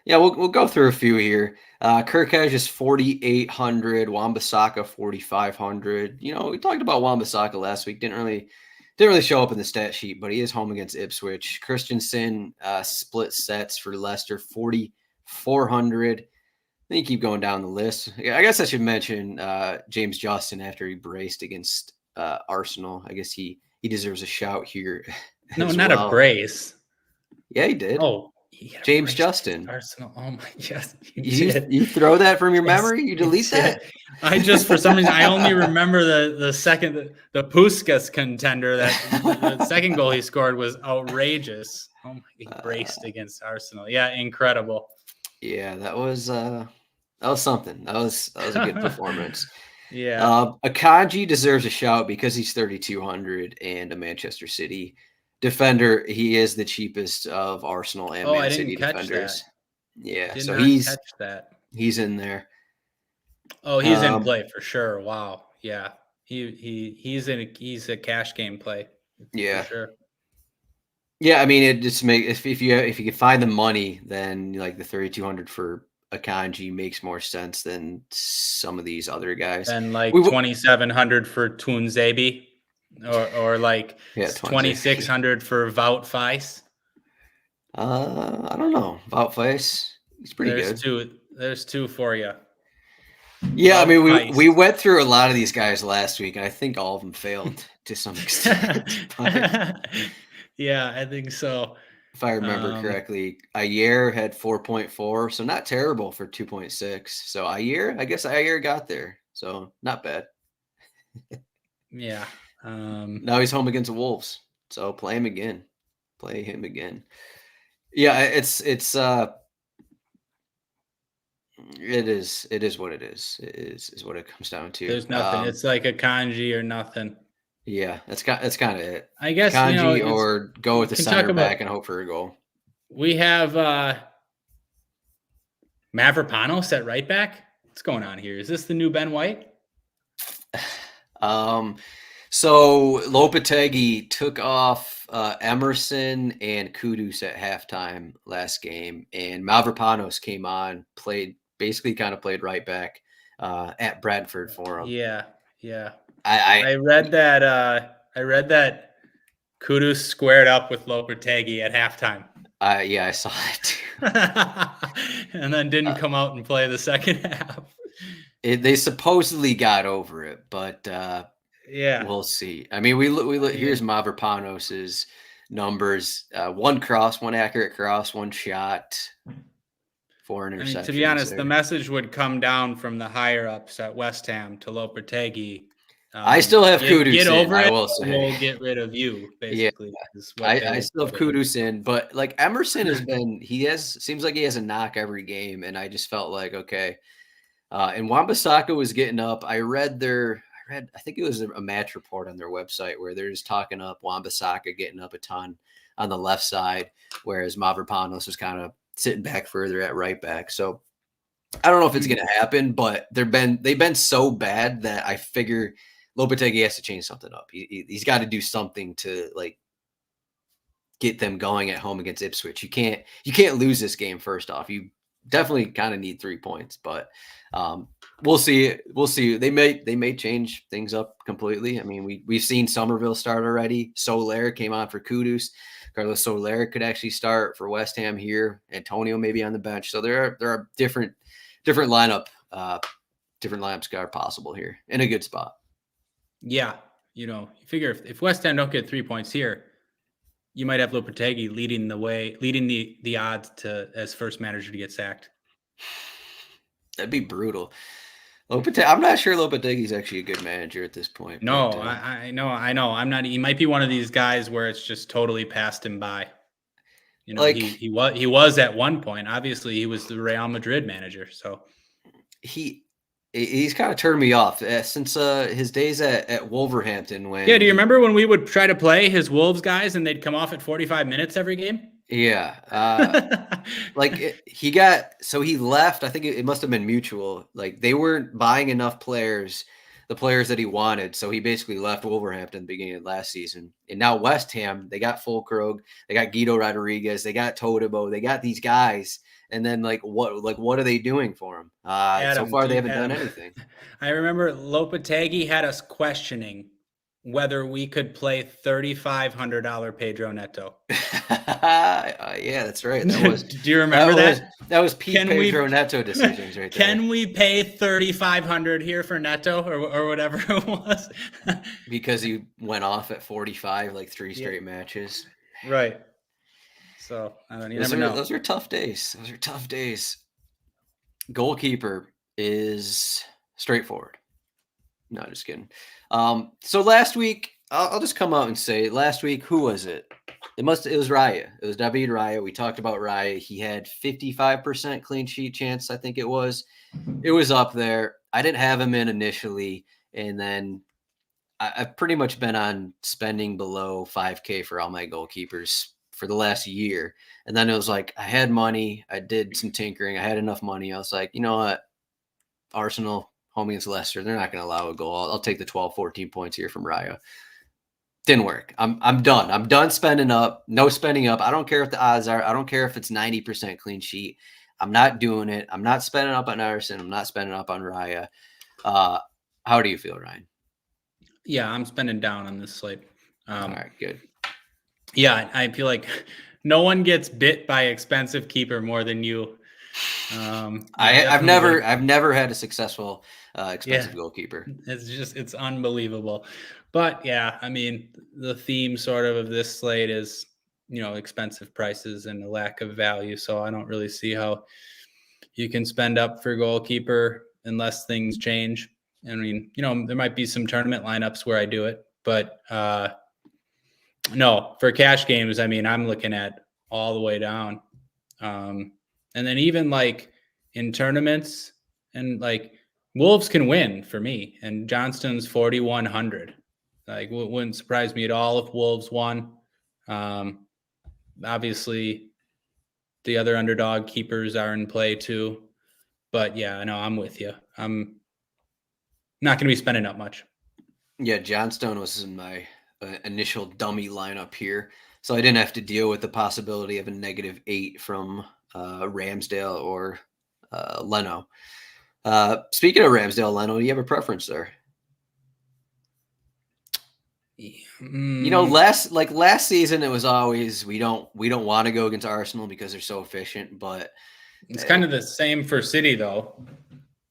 Yeah, we'll go through a few here. Kirkaj is 4,800, Wan-Bissaka 4,500. We talked about Wan-Bissaka last week. Didn't really show up in the stat sheet, but he is home against Ipswich. Christensen split sets for Leicester 4,400. Then you keep going down the list. I guess I should mention James Justin after he braced against Arsenal. I guess he deserves a shout here. No, not a brace. Yeah, he did. Oh, James Justin. Arsenal. Oh my, yes. You throw that from your memory? You delete that? I just, for some reason, I only remember the the Puskas contender. The second goal he scored was outrageous. Oh my, he braced against Arsenal. Yeah, incredible. Yeah, that was something. That was a good performance. Yeah. Akanji deserves a shout because he's 3,200 and a Manchester City defender. He is the cheapest of Arsenal and Man City defenders. Yeah, so he's in there. Oh, he's in play for sure. Wow. Yeah. He's a cash game play. Yeah. For sure. Yeah, I mean, it just makes if you can find the money, then like the 3,200 for Akanji makes more sense than some of these other guys. And like 2,700 for Tuanzebe, or like 2,600 for Wout Faes. I don't know. Wout Faes, he's pretty good. There's 2 for you. Yeah, I mean, we went through a lot of these guys last week, and I think all of them failed to some extent. Yeah, I think so. If I remember correctly, Ayer had 4.4, so not terrible for 2.6. So I guess Ayer got there, so not bad. Yeah. Now he's home against the Wolves, so play him again. Yeah, it is what it is. It is what it comes down to. There's nothing. It's like Akanji or nothing. Yeah, that's kind of it. I guess Kanji or go with the center back and hope for a goal. We have Mavropanos at right back. What's going on here? Is this the new Ben White? So Lopetegui took off Emerson and Kudus at halftime last game, and Mavropanos came on, played right back at Brentford for him. Yeah. I read that Kudus squared up with Lopetegui at halftime. Yeah, I saw it too. And then didn't come out and play the second half. They supposedly got over it, but yeah, we'll see. I mean, we look. Here's Mavropanos's numbers: 1 cross, 1 accurate cross, 1 shot, 4 interceptions. I mean, to be honest, the message would come down from the higher ups at West Ham to Lopetegui. I still have Kudus get over in, it, I will say. We'll get rid of you, basically. Yeah, I still have Kudus in, but like Emerson seems like he has a knock every game, and I just felt like, okay. And Wan-Bissaka was getting up. I think it was a match report on their website where they're just talking up Wan-Bissaka getting up a ton on the left side, whereas Mavropanos was kind of sitting back further at right back. So I don't know if it's going to happen, but they've been so bad that I figure Lopetegui has to change something up. He's got to do something to like get them going at home against Ipswich. You can't lose this game. First off, you definitely kind of need 3 points, but we'll see. We'll see. They may change things up completely. I mean, we've seen Somerville start already. Soler came on for Kudus. Carlos Soler could actually start for West Ham here. Antonio may be on the bench. So there are different lineups are possible here in a good spot. Yeah, you figure if West Ham don't get 3 points here, you might have Lopetegui leading the odds as first manager to get sacked. That'd be brutal. I'm not sure Lopetegui's actually a good manager at this point. No, but, I know. I'm not. He might be one of these guys where it's just totally passed him by. He was at one point. Obviously, he was the Real Madrid manager. So he's kind of turned me off since his days at Wolverhampton. Do you remember when we would try to play his Wolves guys and they'd come off at 45 minutes every game? Yeah. He left. I think it must have been mutual. Like they weren't buying enough players, the players that he wanted. So he basically left Wolverhampton at the beginning of last season. And now West Ham, they got Fulkrug, they got Guido Rodriguez, they got Todibo, they got these guys. And then what are they doing for him? So far they haven't done anything. I remember Lopetegui had us questioning whether we could play $3,500 Pedro Neto. Yeah, that's right. That was. Do you remember that? That was Pedro Neto decisions right there. Can we pay $3,500 here for Neto or whatever it was? Because he went off at 45 like 3 straight matches. Right. So you never know. Those are tough days. Goalkeeper is straightforward. No, just kidding. So last week, I'll just come out and say, last week, who was it? It was Raya. It was David Raya. We talked about Raya. He had 55% clean sheet chance, I think it was. It was up there. I didn't have him in initially, and then I've pretty much been on spending below 5K for all my goalkeepers for the last year. And then it was like, I had money. I did some tinkering. I had enough money. I was like, you know what? Arsenal home against Leicester, they're not going to allow a goal. I'll take the 12, 14 points here from Raya. Didn't work. I'm done. I'm done spending up. No spending up. I don't care if the odds are. I don't care if it's 90% clean sheet. I'm not doing it. I'm not spending up on Ederson. I'm not spending up on Raya. How do you feel, Ryan? Yeah, I'm spending down on this slate. All right, good. Yeah, I feel like no one gets bit by expensive keeper more than you. I've never had a successful expensive goalkeeper. It's unbelievable. But yeah, I mean, the theme sort of this slate is, expensive prices and a lack of value. So I don't really see how you can spend up for goalkeeper unless things change. I mean, there might be some tournament lineups where I do it, but no, for cash games, I mean, I'm looking at all the way down. And then even like in tournaments and like Wolves can win for me, and Johnston's 4,100. Like wouldn't surprise me at all if Wolves won. Obviously the other underdog keepers are in play too, but yeah, I know I'm with you. I'm not going to be spending up much. Yeah. Johnstone was in my initial dummy lineup here. So I didn't have to deal with the possibility of a -8 from Ramsdale or Leno. Speaking of Ramsdale, Leno, do you have a preference there? Last season it was always we don't want to go against Arsenal because they're so efficient, but it's kind of the same for City though,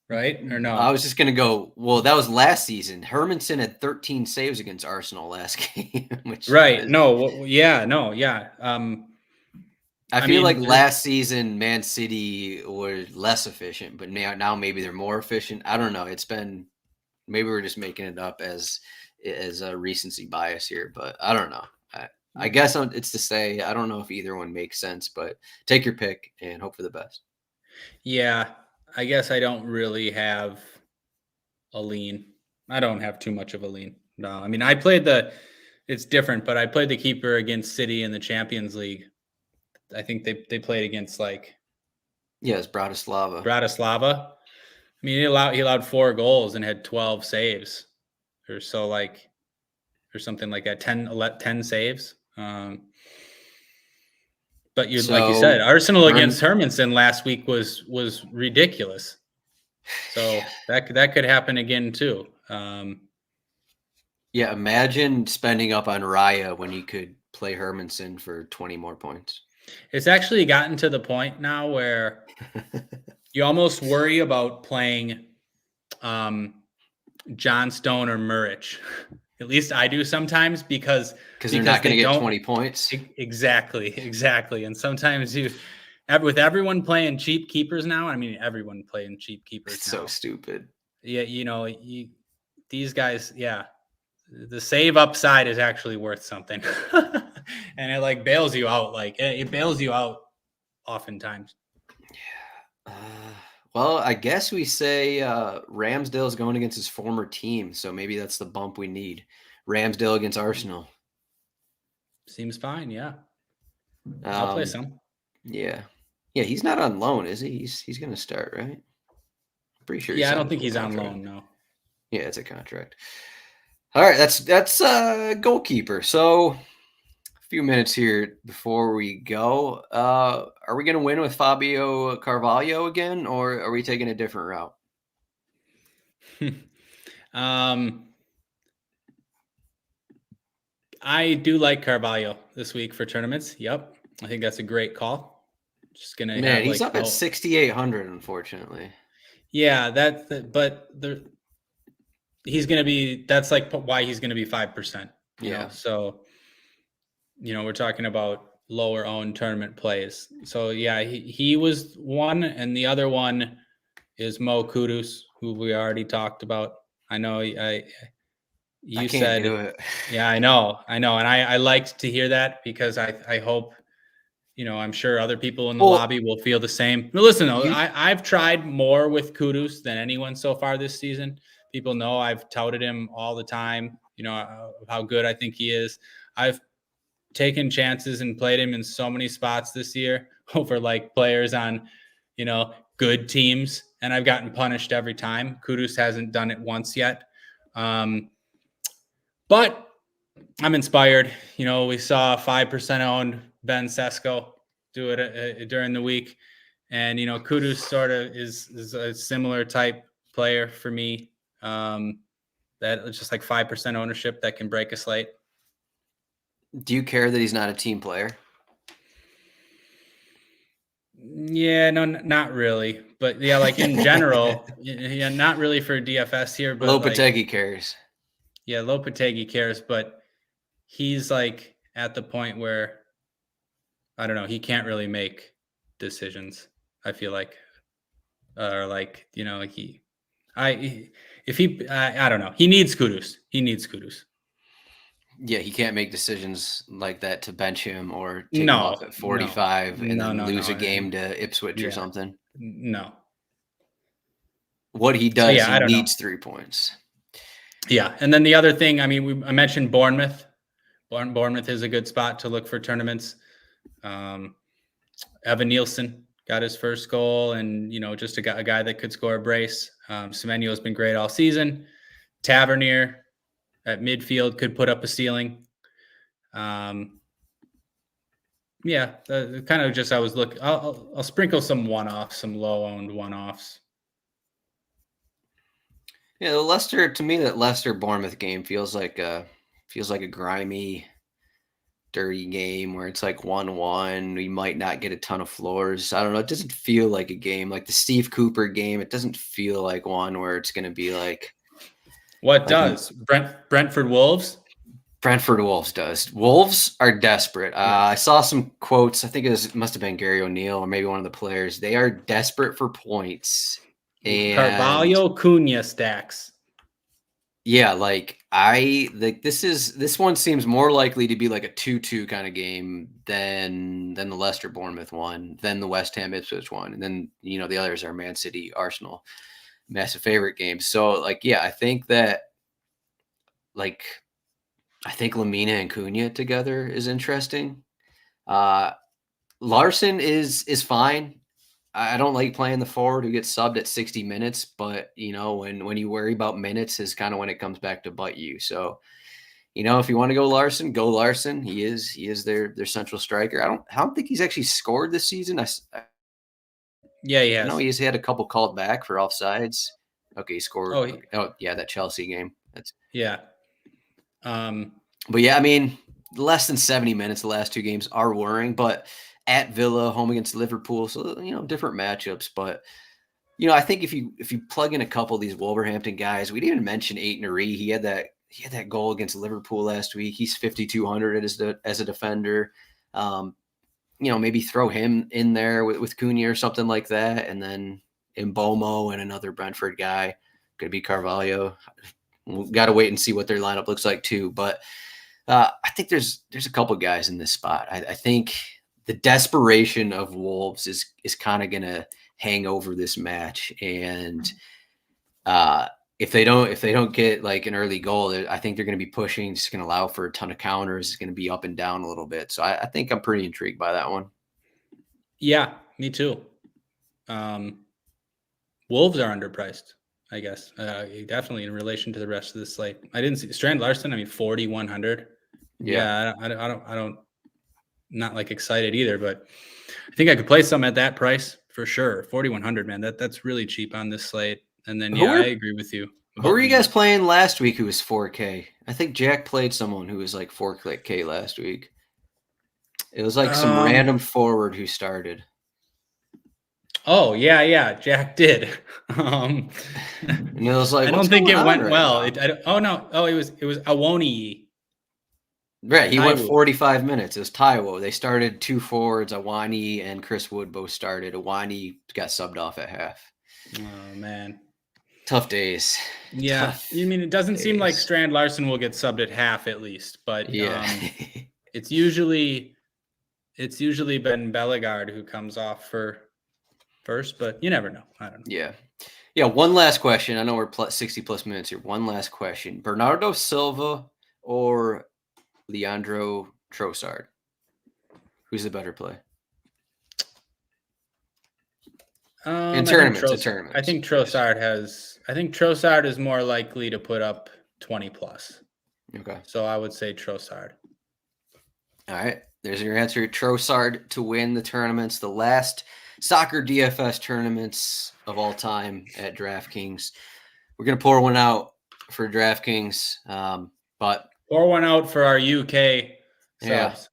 right? Or no? I was just gonna go. Well, that was last season. Hermanson had 13 saves against Arsenal last game. Right? Yeah. I feel like last season Man City were less efficient, but now maybe they're more efficient. I don't know. It's been maybe we're just making it up as a recency bias here, but I don't know. I guess it's to say I don't know if either one makes sense, but take your pick and hope for the best. Yeah, I guess I don't really have a lean. I don't have too much of a lean. No, I mean, it's different, but I played the keeper against City in the Champions League. I think they played against it's Bratislava. I mean, he allowed 4 goals and had 12 saves or so, or something like that, 10 saves. But like you said, Arsenal against Hermansen last week was ridiculous. So that could happen again too. Imagine spending up on Raya when you could play Hermansen for 20 more points. It's actually gotten to the point now where you almost worry about playing John Stone or Muric. At least I do sometimes because they're not going to get 20 points. Exactly. And sometimes with everyone playing cheap keepers now, I mean, everyone playing cheap keepers it's now. So stupid. Yeah, these guys, the save upside is actually worth something. And it bails you out. It bails you out oftentimes. Yeah. Well, I guess we say Ramsdale's going against his former team, so maybe that's the bump we need. Ramsdale against Arsenal. Seems fine, yeah. I'll play some. Yeah, he's not on loan, is he? He's going to start, right? I'm pretty sure. Yeah, I don't think he's on loan, no. Yeah, it's a contract. All right, that's goalkeeper. So a few minutes here before we go. Are we going to win with Fabio Carvalho again, or are we taking a different route? I do like Carvalho this week for tournaments. Yep, I think that's a great call. Just gonna. Man, he's up at 6,800, unfortunately. Yeah, he's going to be, that's why he's going to be 5%. You know? So, we're talking about lower owned tournament plays. So yeah, he was one, and the other one is Mo Kudus, who we already talked about. I know you can't said, do it. Yeah, I know. And I liked to hear that because I hope, I'm sure other people in the lobby will feel the same. But listen, though, I've tried more with Kudus than anyone so far this season. People know I've touted him all the time, how good I think he is. I've taken chances and played him in so many spots this year over players on, good teams, and I've gotten punished every time. Kudus hasn't done it once yet. But I'm inspired. We saw 5% owned Ben Sesko do it during the week. And, Kudus sort of is a similar type player for me. That just 5% ownership that can break a slate. Do you care that he's not a team player? Yeah, no, not really. But yeah, in general, not really for DFS here. But Lopetegui cares. Yeah, Lopetegui cares, but he's at the point where, I don't know, he can't really make decisions. I feel like, or I don't know. He needs Kudus. Yeah, he can't make decisions like that to bench him or take him off at 45 and then lose a game to Ipswich or something. No. What he does, he needs 3 points. Yeah, and then the other thing, I mentioned Bournemouth. Bournemouth is a good spot to look for tournaments. Evan Nielsen got his first goal, and just a guy that could score a brace. Semenyo has been great all season. Tavernier at midfield could put up a ceiling. Kind of just I was looking. I'll sprinkle some one-offs, some low-owned one-offs. Yeah, that Leicester Bournemouth game feels like a grimy, dirty game where it's 1-1. We might not get a ton of floors. I don't know. It doesn't feel like a game like the Steve Cooper game. It doesn't feel like one where it's going to be What does? Brentford Wolves? Brentford Wolves does. Wolves are desperate. I saw some quotes. I think it must have been Gary O'Neill or maybe one of the players. They are desperate for points. And Carvalho Cunha stacks. Yeah, this one seems more likely to be like a 2-2 kind of game than the Leicester Bournemouth one, than the West Ham Ipswich one, and then the others are Man City Arsenal, massive favorite games. So I think that I think Lamina and Cunha together is interesting. Larson is fine. I don't like playing the forward who gets subbed at 60 minutes, but when you worry about minutes is kind of when it comes back to bite you. So, if you want to go Larson, go Larson. He is their central striker. I don't think he's actually scored this season. Yeah, he has. I know he's had a couple called back for offsides. Okay, he scored. Oh yeah, that Chelsea game. Yeah. But yeah, I mean, less than 70 minutes the last two games are worrying, but at Villa, home against Liverpool, so different matchups. But I think if you plug in a couple of these Wolverhampton guys, we didn't even mention Aït-Nouri. He had that goal against Liverpool last week. He's 5,200 as a defender. Maybe throw him in there with Cunha or something like that, and then Mbomo and another Brentford guy. Could be Carvalho. We've got to wait and see what their lineup looks like too. But I think there's a couple guys in this spot. I think the desperation of Wolves is kind of going to hang over this match, and if they don't get like an early goal, I think they're going to be pushing. It's going to allow for a ton of counters. It's going to be up and down a little bit. So I think I'm pretty intrigued by that one. Yeah, me too. Wolves are underpriced, I guess. Definitely in relation to the rest of the slate. I didn't see Strand Larson. I mean, 4,100. Yeah, I don't not like excited either, but I think I could play some at that price for sure. 4,100, man. That's really cheap on this slate. And then I agree with you. Who were you guys playing last week who was 4K? I think Jack played someone who was like 4K last week. It was like some random forward who started. Oh yeah, Jack did. And it was like, I don't think it went well. It was Awoniyi. Right, he went 45 minutes. It was Taiwo. They started two forwards, Awani and Chris Wood both started. Awani got subbed off at half. Oh man, tough days. Yeah, I mean, it doesn't seem like Strand Larson will get subbed at half at least, but it's usually Ben Bellegarde who comes off for first, but you never know. I don't know. Yeah. One last question. I know we're 60 plus minutes here. One last question: Bernardo Silva or Leandro Trossard? Who's the better play? In tournaments. I think Trossard is more likely to put up 20 plus. Okay. So I would say Trossard. All right. There's your answer. Trossard to win the tournaments, the last soccer DFS tournaments of all time at DraftKings. We're going to pour one out for DraftKings, but pour one out for our UK subs.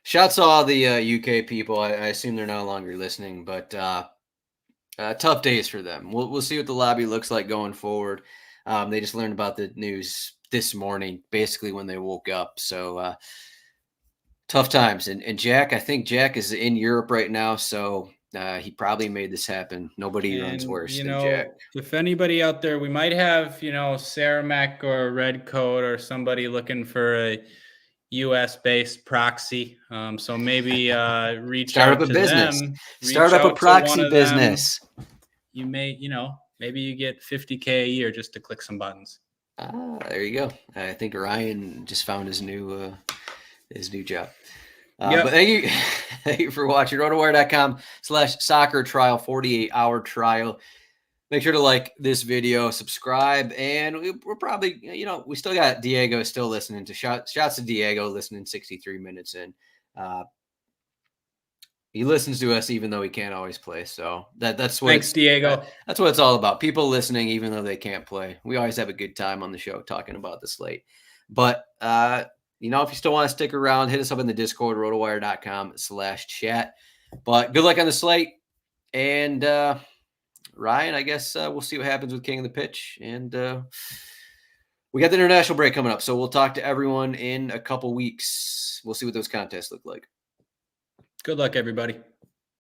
Shouts to all the UK people. I assume they're no longer listening, but tough days for them. We'll see what the lobby looks like going forward. They just learned about the news this morning, basically when they woke up. So tough times. And Jack, I think Jack is in Europe right now, so he probably made this happen. Nobody runs worse than Jack. If anybody out there, we might have, Ceramac or Redcoat or somebody looking for a US-based proxy. So maybe Start up a business. Start up a proxy business. You may, maybe you get $50K a year just to click some buttons. There you go. I think Ryan just found his new job. But thank you for watching. RotoWire.com/soccer trial, 48-hour trial. Make sure to like this video, subscribe, and we're probably, we still got Diego still listening to shouts to Diego listening 63 minutes in. He listens to us even though he can't always play. So that's what. Thanks, Diego. That's what it's all about. People listening even though they can't play. We always have a good time on the show talking about the slate. But if you still want to stick around, hit us up in the Discord, rotowire.com/chat. But good luck on the slate. And Ryan, I guess we'll see what happens with King of the Pitch. And we got the international break coming up. So we'll talk to everyone in a couple weeks. We'll see what those contests look like. Good luck, everybody.